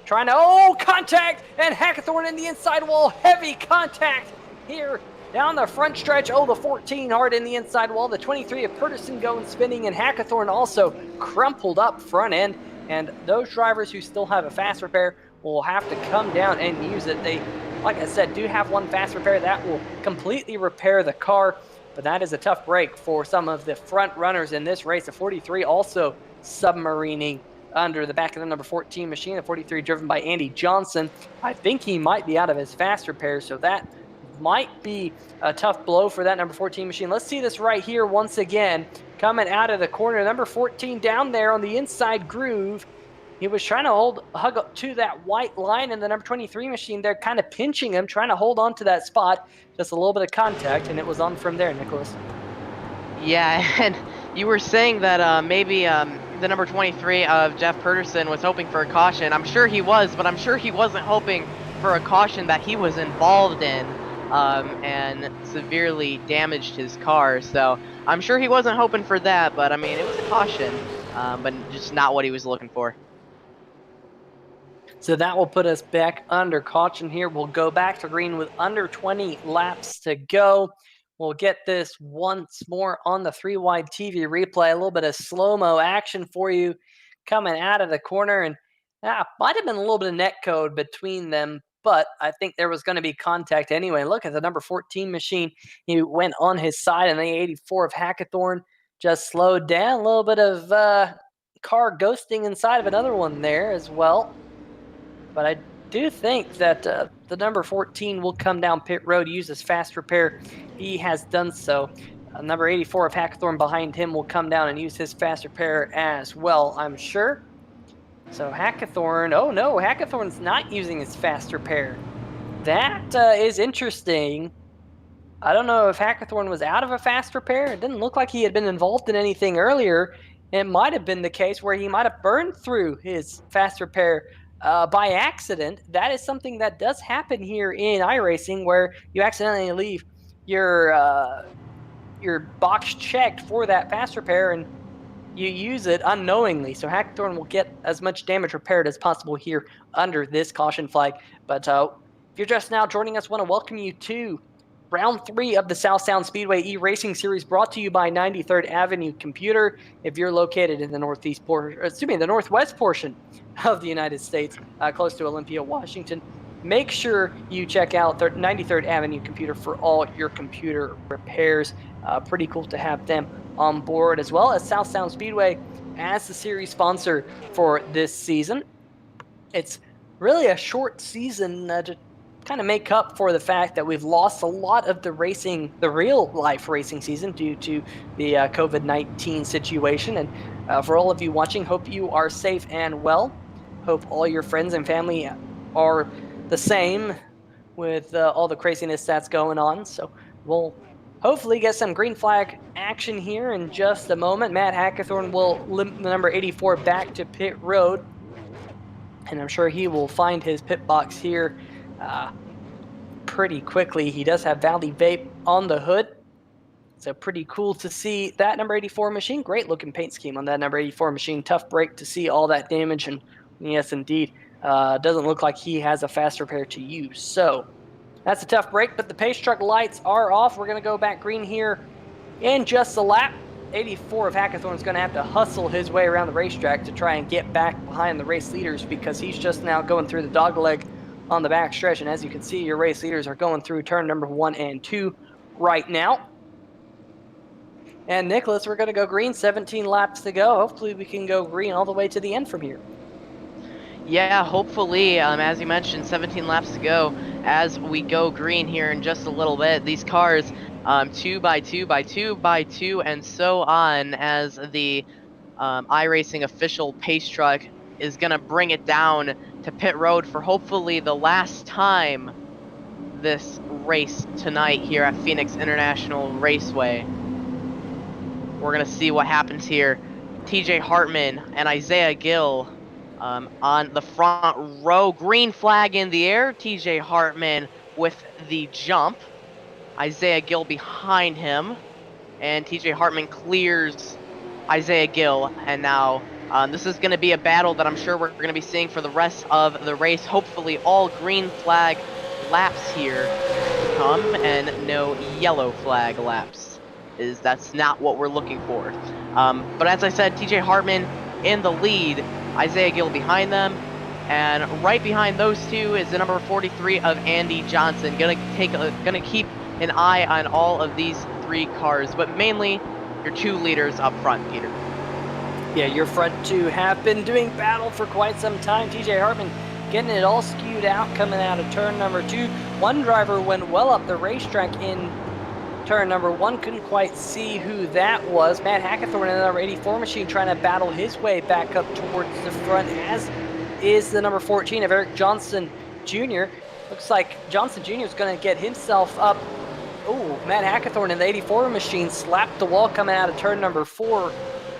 Trying to, contact, and Hackathorn in the inside wall. Heavy contact here down the front stretch. The 14 hard in the inside wall. The 23 of Pedersen going spinning, and Hackathorn also crumpled up front end. And those drivers who still have a fast repair will have to come down and use it. They, like I said, do have one fast repair that will completely repair the car. But that is a tough break for some of the front runners in this race. The 43 also submarining under the back of the number 14 machine. The 43 driven by Andy Johnson. I think he might be out of his fast repair, so that might be a tough blow for that number 14 machine. Let's see this right here once again. Coming out of the corner, number 14 down there on the inside groove. He was trying to hug up to that white line, and the number 23 machine there kind of pinching him, trying to hold on to that spot. Just a little bit of contact, and it was on from there, Nicholas. Yeah, and you were saying that maybe the number 23 of Jeff Pedersen was hoping for a caution. I'm sure he was, but I'm sure he wasn't hoping for a caution that he was involved in and severely damaged his car. So I'm sure he wasn't hoping for that, but I mean, it was a caution, but just not what he was looking for. So that will put us back under caution here. We'll go back to green with under 20 laps to go. We'll get this once more on the 3-wide TV replay. A little bit of slow-mo action for you coming out of the corner. And might have been a little bit of netcode between them, but I think there was going to be contact anyway. Look at the number 14 machine. He went on his side, and the 84 of Hackathorn just slowed down. A little bit of car ghosting inside of another one there as well. But I do think that the number 14 will come down pit road, use his fast repair. He has done so. Number 84 of Hackathorn behind him will come down and use his fast repair as well, I'm sure. So Hackathorn, Hackathorn's not using his fast repair. That is interesting. I don't know if Hackathorn was out of a fast repair. It didn't look like he had been involved in anything earlier. It might have been the case where he might have burned through his fast repair by accident. That is something that does happen here in iRacing, where you accidentally leave your box checked for that fast repair and you use it unknowingly. So Hackathorn will get as much damage repaired as possible here under this caution flag. But if you're just now joining us, I want to welcome you to Round 3 of the South Sound Speedway eRacing Series, brought to you by 93rd Avenue Computer. If you're located in the the northwest portion of the United States, close to Olympia, Washington, make sure you check out 93rd Avenue Computer for all your computer repairs. Pretty cool to have them on board, as well as South Sound Speedway as the series sponsor for this season. It's really a short season. kind of make up for the fact that we've lost a lot of the real life racing season due to the COVID-19 situation. And for all of you watching, hope you are safe and well. Hope all your friends and family are the same with all the craziness that's going on. So we'll hopefully get some green flag action here in just a moment. Matt Hackathorn will limp the number 84 back to pit road, and I'm sure he will find his pit box here pretty quickly. He does have Valley Vape on the hood, so pretty cool to see that number 84 machine. Great looking paint scheme on that number 84 machine. Tough break to see all that damage, and yes, indeed, doesn't look like he has a fast repair to use. So that's a tough break, but the pace truck lights are off. We're going to go back green here in just a lap. 84 of Hackathorn is going to have to hustle his way around the racetrack to try and get back behind the race leaders, because he's just now going through the dog leg on the back stretch. And as you can see, your race leaders are going through turn number 1 and 2 right now. And Nicholas, we're going to go green, 17 laps to go. Hopefully we can go green all the way to the end from here. Yeah, hopefully, as you mentioned, 17 laps to go as we go green here in just a little bit. These cars, 2 by 2 by 2 by 2 and so on, as the iRacing official pace truck is going to bring it down to pit road for hopefully the last time this race tonight here at Phoenix International Raceway. We're going to see what happens here. TJ Hartman and Isaiah Gill on the front row. Green flag in the air. TJ Hartman with the jump. Isaiah Gill behind him. And TJ Hartman clears Isaiah Gill. And now this is going to be a battle that I'm sure we're going to be seeing for the rest of the race. Hopefully all green flag laps here to come and no yellow flag laps. That's not what we're looking for. But as I said, TJ Hartman in the lead, Isaiah Gill behind them, and right behind those two is the number 43 of Andy Johnson. Gonna keep an eye on all of these 3 cars, but mainly your 2 leaders up front, Peter. Yeah, your front 2 have been doing battle for quite some time. TJ Hartman getting it all skewed out coming out of turn number 2. One driver went well up the racetrack in turn number 1, couldn't quite see who that was. Matt Hackathorn in the number 84 machine trying to battle his way back up towards the front, as is the number 14 of Eric Johnson Jr. Looks like Johnson Jr. is going to get himself up. Oh, Matt Hackathorn in the 84 machine slapped the wall coming out of turn number 4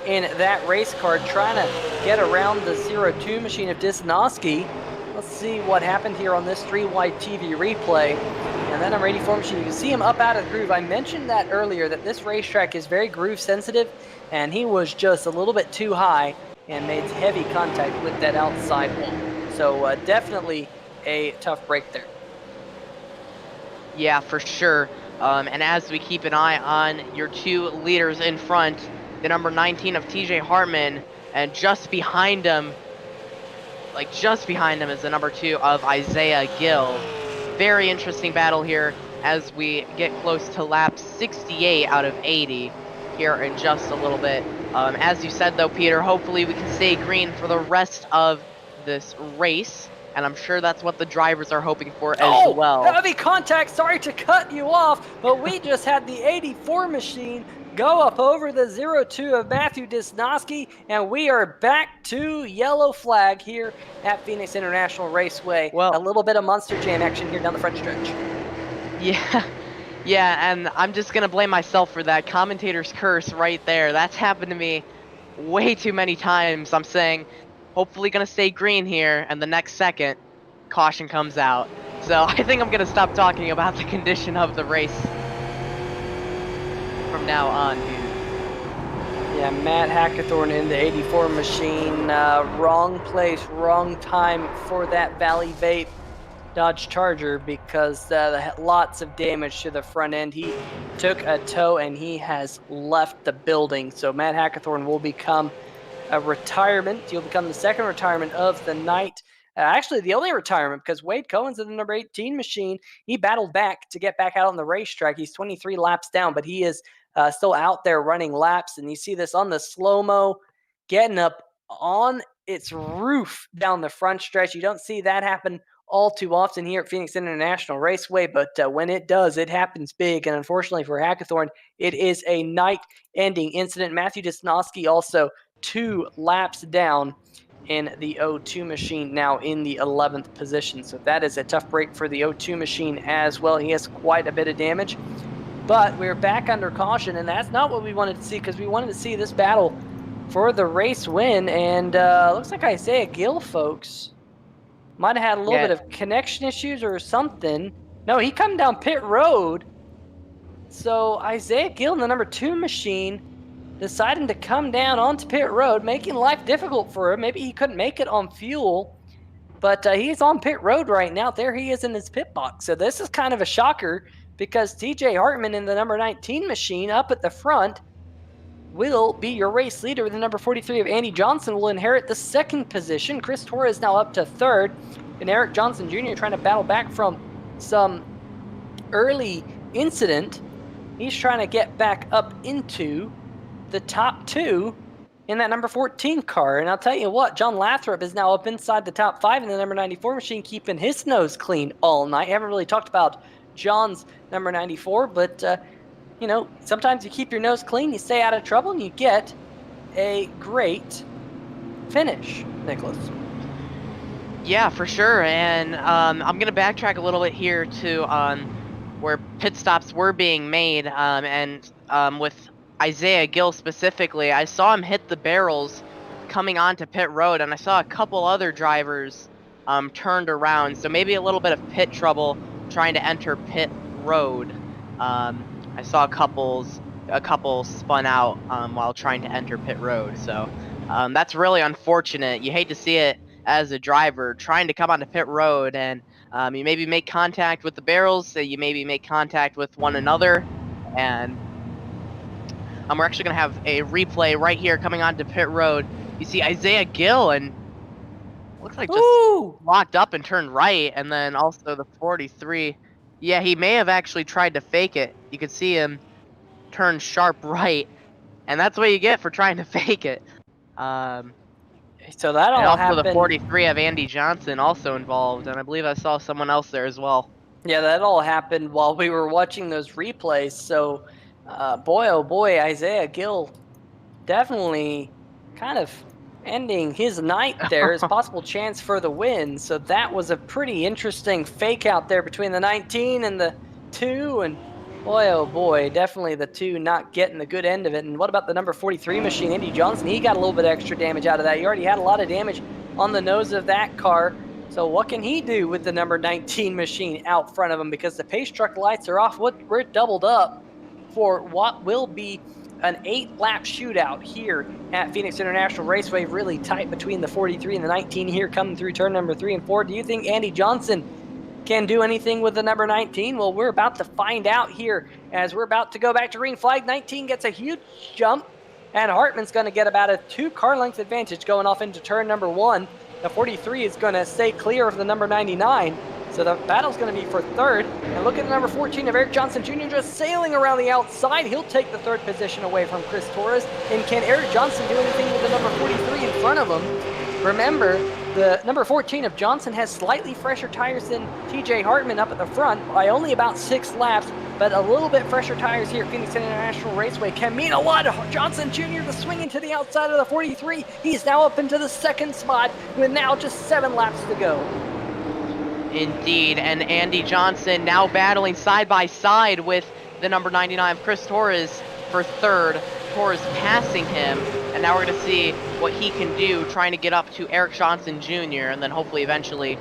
in that race car, trying to get around the 02 machine of Disnoski. Let's see what happened here on this 3-wide TV replay. And that number 84 machine, you can see him up out of the groove. I mentioned that earlier, that this racetrack is very groove sensitive, and he was just a little bit too high and made heavy contact with that outside wall. So definitely a tough break there. Yeah, for sure. And as we keep an eye on your 2 leaders in front, the number 19 of TJ Hartman, and just behind him is the number 2 of Isaiah Gill. Very interesting battle here as we get close to lap 68 out of 80 here in just a little bit. As you said though, Peter, hopefully we can stay green for the rest of this race, and I'm sure that's what the drivers are hoping for as well. Heavy contact, sorry to cut you off, but we just had the 84 machine go up over the 02 of Matthew Disnoski, and we are back to yellow flag here at Phoenix International Raceway. Well, a little bit of Monster Jam action here down the front stretch. Yeah, and I'm just going to blame myself for that commentator's curse right there. That's happened to me way too many times. I'm saying, hopefully going to stay green here, and the next second, caution comes out. So I think I'm going to stop talking about the condition of the race from now on, dude. Yeah, Matt Hackathorn in the 84 machine. Wrong place, wrong time for that Valley Vape Dodge Charger, because lots of damage to the front end. He took a tow and he has left the building. So Matt Hackathorn will become a retirement. He'll become the 2nd retirement of the night. Actually, the only retirement, because Wade Cohen's in the number 18 machine. He battled back to get back out on the racetrack. He's 23 laps down, but he is still out there running laps. And you see this on the slow-mo, getting up on its roof down the front stretch. You don't see that happen all too often here at Phoenix International Raceway, but when it does, it happens big. And unfortunately for Hackathorn, it is a night-ending incident. Matthew Desnosky also 2 laps down in the O2 machine, now in the 11th position. So that is a tough break for the O2 machine as well. He has quite a bit of damage. But we're back under caution, and that's not what we wanted to see, because we wanted to see this battle for the race win. And looks like Isaiah Gill, folks, might have had a little bit of connection issues or something. No, he come down pit road. So Isaiah Gill in the number 2 machine deciding to come down onto pit road, making life difficult for him. Maybe he couldn't make it on fuel, but he's on pit road right now. There he is in his pit box. So this is kind of a shocker, because TJ Hartman in the number 19 machine up at the front will be your race leader. The number 43 of Andy Johnson will inherit the 2nd position. Chris Torres now up to 3rd, and Eric Johnson Jr. trying to battle back from some early incident. He's trying to get back up into the top 2 in that number 14 car. And I'll tell you what, John Lathrop is now up inside the top 5 in the number 94 machine, keeping his nose clean all night. I haven't really talked about John's number 94, but you know, sometimes you keep your nose clean, you stay out of trouble, and you get a great finish, Nicholas. Yeah, for sure. And I'm going to backtrack a little bit here to where pit stops were being made. And with Isaiah Gill specifically, I saw him hit the barrels coming onto pit road, and I saw a couple other drivers turned around. So maybe a little bit of pit trouble trying to enter pit road. I saw a couple spun out while trying to enter pit road. So that's really unfortunate. You hate to see it as a driver trying to come onto pit road, and you maybe make contact with the barrels, so you maybe make contact with one another, and we're actually going to have a replay right here coming onto pit road. You see Isaiah Gill, and looks like just locked up and turned right, and then also the 43. Yeah, he may have actually tried to fake it. You could see him turn sharp right, and that's what you get for trying to fake it. So that all also happened. The 43 of Andy Johnson also involved, and I believe I saw someone else there as well. Yeah, that all happened while we were watching those replays. So, boy, oh boy, Isaiah Gill definitely kind of ending his night there. His possible chance for the win. So that was a pretty interesting fake out there between the 19 and the 2, and boy, oh boy, definitely the 2 not getting the good end of it. And what about the number 43 machine, Andy Johnson? He got a little bit of extra damage out of that. He already had a lot of damage on the nose of that car. So what can he do with the number 19 machine out front of him? Because the pace truck lights are off. We're doubled up for what will be an 8-lap shootout here at Phoenix International Raceway. Really tight between the 43 and the 19 here coming through turn number 3 and 4. Do you think Andy Johnson can do anything with the number 19? Well, we're about to find out here as we're about to go back to green flag. 19 gets a huge jump, and Hartman's going to get about a 2-car length advantage going off into turn number 1. The 43 is going to stay clear of the number 99. So the battle's going to be for 3rd. And look at the number 14 of Eric Johnson Jr. just sailing around the outside. He'll take the 3rd position away from Chris Torres. And can Eric Johnson do anything with the number 43 in front of him? Remember, the number 14 of Johnson has slightly fresher tires than TJ Hartman up at the front by only about 6 laps, but a little bit fresher tires here at Phoenix International Raceway can mean a lot. Johnson Jr. to swing into the outside of the 43. He's now up into the 2nd spot with now just 7 laps to go. Indeed, and Andy Johnson now battling side by side with the number 99 of Chris Torres for 3rd. Torres passing him, and now we're going to see what he can do trying to get up to Eric Johnson Jr. and then hopefully eventually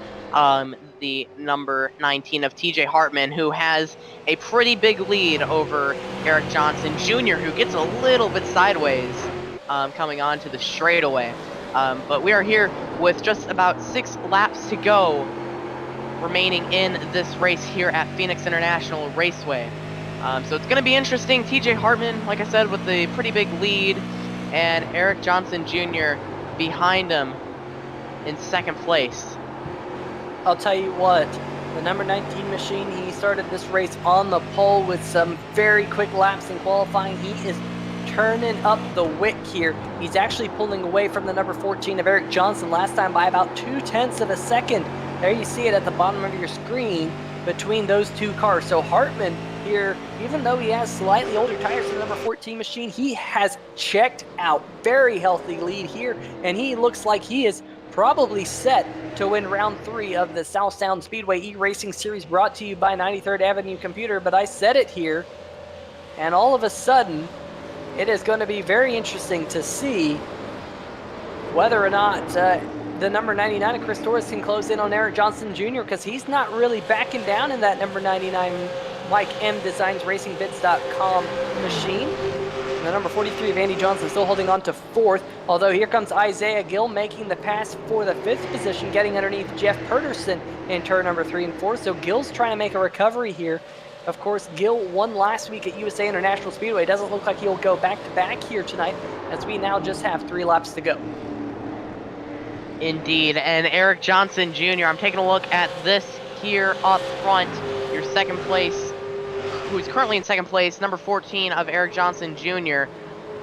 the number 19 of TJ Hartman, who has a pretty big lead over Eric Johnson Jr., who gets a little bit sideways coming onto the straightaway. But we are here with just about 6 laps to go remaining in this race here at Phoenix International Raceway. So it's going to be interesting. TJ Hartman, like I said, with the pretty big lead, and Eric Johnson Jr. behind him in 2nd place. I'll tell you what, the number 19 machine, he started this race on the pole with some very quick laps in qualifying. He is turning up the wick here. He's actually pulling away from the number 14 of Eric Johnson last time by about 0.2 of a second. There you see it at the bottom of your screen between those two cars. So Hartman here, even though he has slightly older tires than the number 14 machine, he has checked out. Very healthy lead here, and he looks like he is probably set to win round 3 of the South Sound Speedway eRacing Series, brought to you by 93rd Avenue Computer. But I said it here, and all of a sudden, it is going to be very interesting to see whether or not the number 99 of Chris Torres can close in on Eric Johnson Jr., because he's not really backing down in that number 99 Mike M Designs RacingBits.com machine. And the number 43 of Andy Johnson still holding on to 4th, although here comes Isaiah Gill making the pass for the 5th position, getting underneath Jeff Pedersen in turn number 3 and 4. So Gill's trying to make a recovery here. Of course, Gill won last week at USA International Speedway. Doesn't look like he'll go back-to-back here tonight, as we now just have 3 laps to go. Indeed, and Eric Johnson Jr., I'm taking a look at this here up front. Your second place, who's currently in second place, number 14 of Eric Johnson Jr.,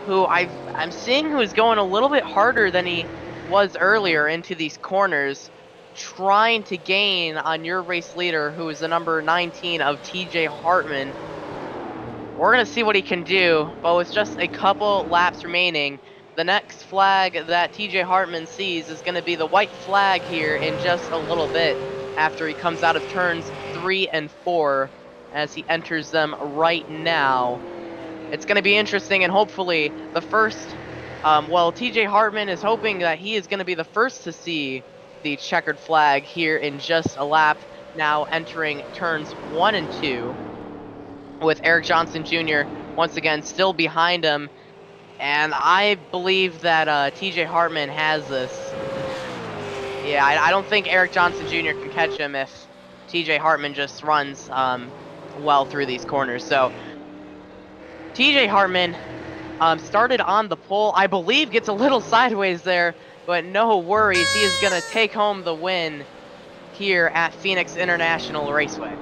who I'm seeing who is going a little bit harder than he was earlier into these corners, trying to gain on your race leader, who is the number 19 of TJ Hartman. We're going to see what he can do, but with just a couple laps remaining, the next flag that TJ Hartman sees is going to be the white flag here in just a little bit after he comes out of turns 3 and 4 as he enters them right now. It's going to be interesting, and hopefully the first, TJ Hartman is hoping that he is going to be the first to see the checkered flag here in just a lap, now entering turns 1 and 2 with Eric Johnson Jr. once again still behind him. And I believe that TJ Hartman has this. Yeah, I don't think Eric Johnson Jr. can catch him if TJ Hartman just runs well through these corners. So TJ Hartman started on the pole. I believe gets a little sideways there, but no worries. He is going to take home the win here at Phoenix International Raceway.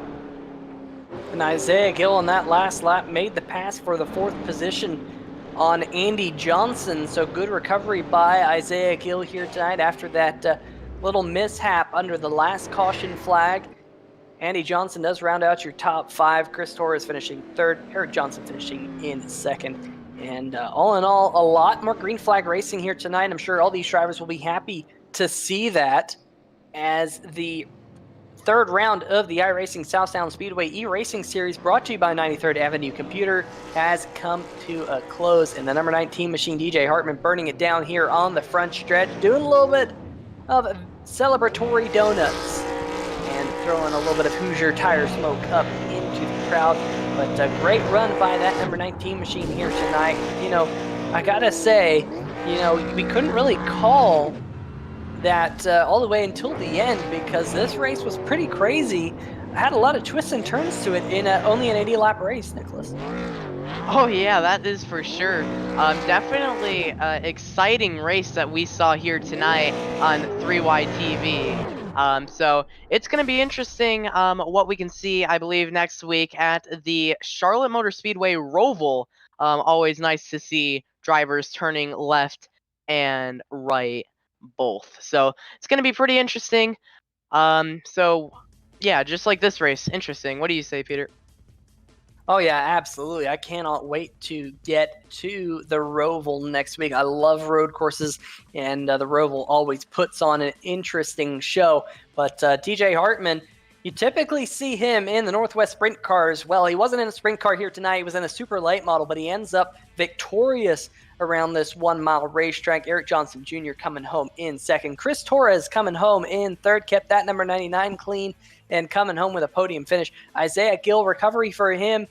And Isaiah Gill on that last lap made the pass for the 4th position on Andy Johnson. So good recovery by Isaiah Gill here tonight after that little mishap under the last caution flag. Andy Johnson does round out your top 5. Chris Torres finishing 3rd, Eric Johnson finishing in 2nd. And all in all, a lot more green flag racing here tonight. I'm sure all these drivers will be happy to see that, as the 3rd round of the iRacing South Sound Speedway eRacing Series, brought to you by 93rd Avenue Computer, has come to a close. And the number 19 machine, DJ Hartman, burning it down here on the front stretch, doing a little bit of celebratory donuts and throwing a little bit of Hoosier tire smoke up into the crowd. But a great run by that number 19 machine here tonight. You know, I gotta say, you know, we couldn't really call that all the way until the end, because this race was pretty crazy. Had a lot of twists and turns to it in only an 80-lap race, Nicholas. Oh yeah, that is for sure. Definitely exciting race that we saw here tonight on 3Y TV. So it's going to be interesting what we can see, I believe, next week at the Charlotte Motor Speedway Roval. Always nice to see drivers turning left and right both. So it's going to be pretty interesting. So yeah, just like this race, interesting. What do you say, Peter? Oh yeah, absolutely. I cannot wait to get to the Roval next week. I love road courses, and the Roval always puts on an interesting show. But TJ Hartman, you typically see him in the Northwest Sprint cars. Well, he wasn't in a sprint car here tonight. He was in a super light model, but he ends up victorious around this 1-mile racetrack. Eric Johnson Jr. coming home in 2nd. Chris Torres coming home in 3rd, kept that number 99 clean and coming home with a podium finish. Isaiah Gill, recovery for him.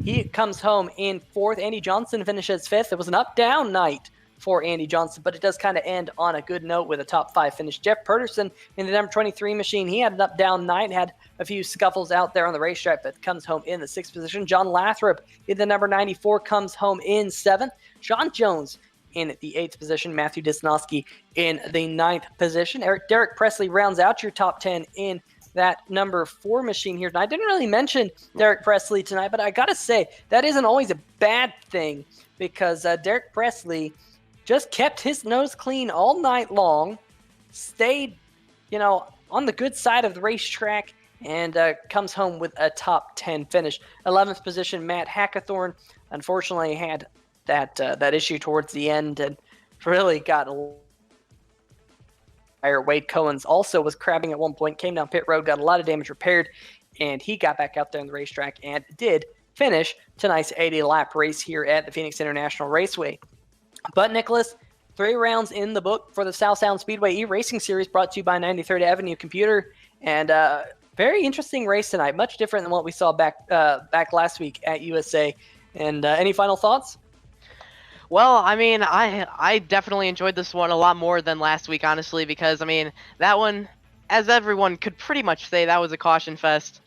He comes home in 4th. Andy Johnson finishes 5th. It was an up-down night for Andy Johnson, but it does kind of end on a good note with a top 5 finish. Jeff Pedersen in the number 23 machine, he had an up-down night, had a few scuffles out there on the racetrack, but comes home in the 6th position. John Lathrop in the number 94 comes home in 7th. Sean Jones in the 8th position. Matthew Disnowski in the 9th position. Derek Presley rounds out your top 10 in that number 4 machine here. And I didn't really mention Derek Presley tonight, but I got to say, that isn't always a bad thing, because Derek Presley just kept his nose clean all night long, stayed, on the good side of the racetrack and comes home with a top 10 finish. 11th position, Matt Hackathorn, unfortunately had that issue towards the end and really got a Wade Cohen's also was crabbing at one point, came down pit road, got a lot of damage repaired, and he got back out there on the racetrack and did finish tonight's 80-lap race here at the Phoenix International Raceway. But Nicholas, 3 rounds in the book for the South Sound Speedway eRacing Series, brought to you by 93rd Avenue Computer, and very interesting race tonight, much different than what we saw back last week at USA. And any final thoughts? Well, I mean, I definitely enjoyed this one a lot more than last week, honestly, because, I mean, that one, as everyone could pretty much say, that was a caution fest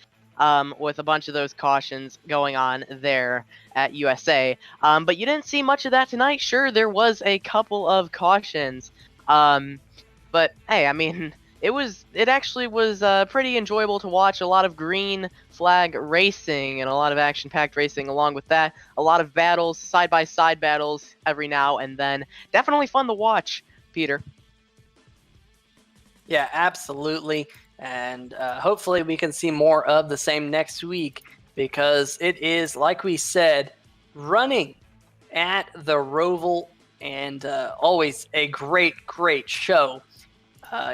with a bunch of those cautions going on there at USA. But you didn't see much of that tonight. Sure, there was a couple of cautions. But, hey, I mean, it actually was pretty enjoyable to watch. A lot of green flag racing and a lot of action-packed racing along with that. A lot of battles, side-by-side battles every now and then. Definitely fun to watch, Peter. Yeah, absolutely. And hopefully we can see more of the same next week, because it is, like we said, running at the Roval, and always a great show.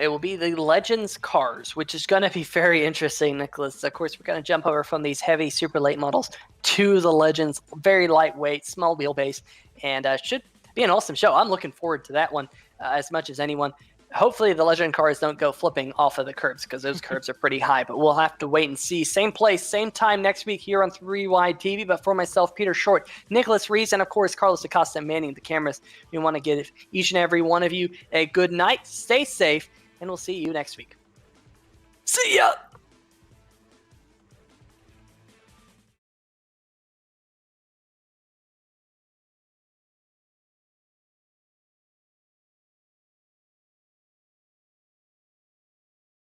It will be the Legends cars, which is going to be very interesting, Nicholas. Of course, we're going to jump over from these heavy super late models to the Legends, very lightweight, small wheelbase, and should be an awesome show. I'm looking forward to that one as much as anyone. Hopefully the Legend cars don't go flipping off of the curbs, because those curbs are pretty high, but we'll have to wait and see. Same place, same time next week here on 3 Wide TV. But for myself, Peter Short, Nicholas Reese, and of course Carlos Acosta manning the cameras, we want to give each and every one of you a good night. Stay safe, and we'll see you next week. See ya!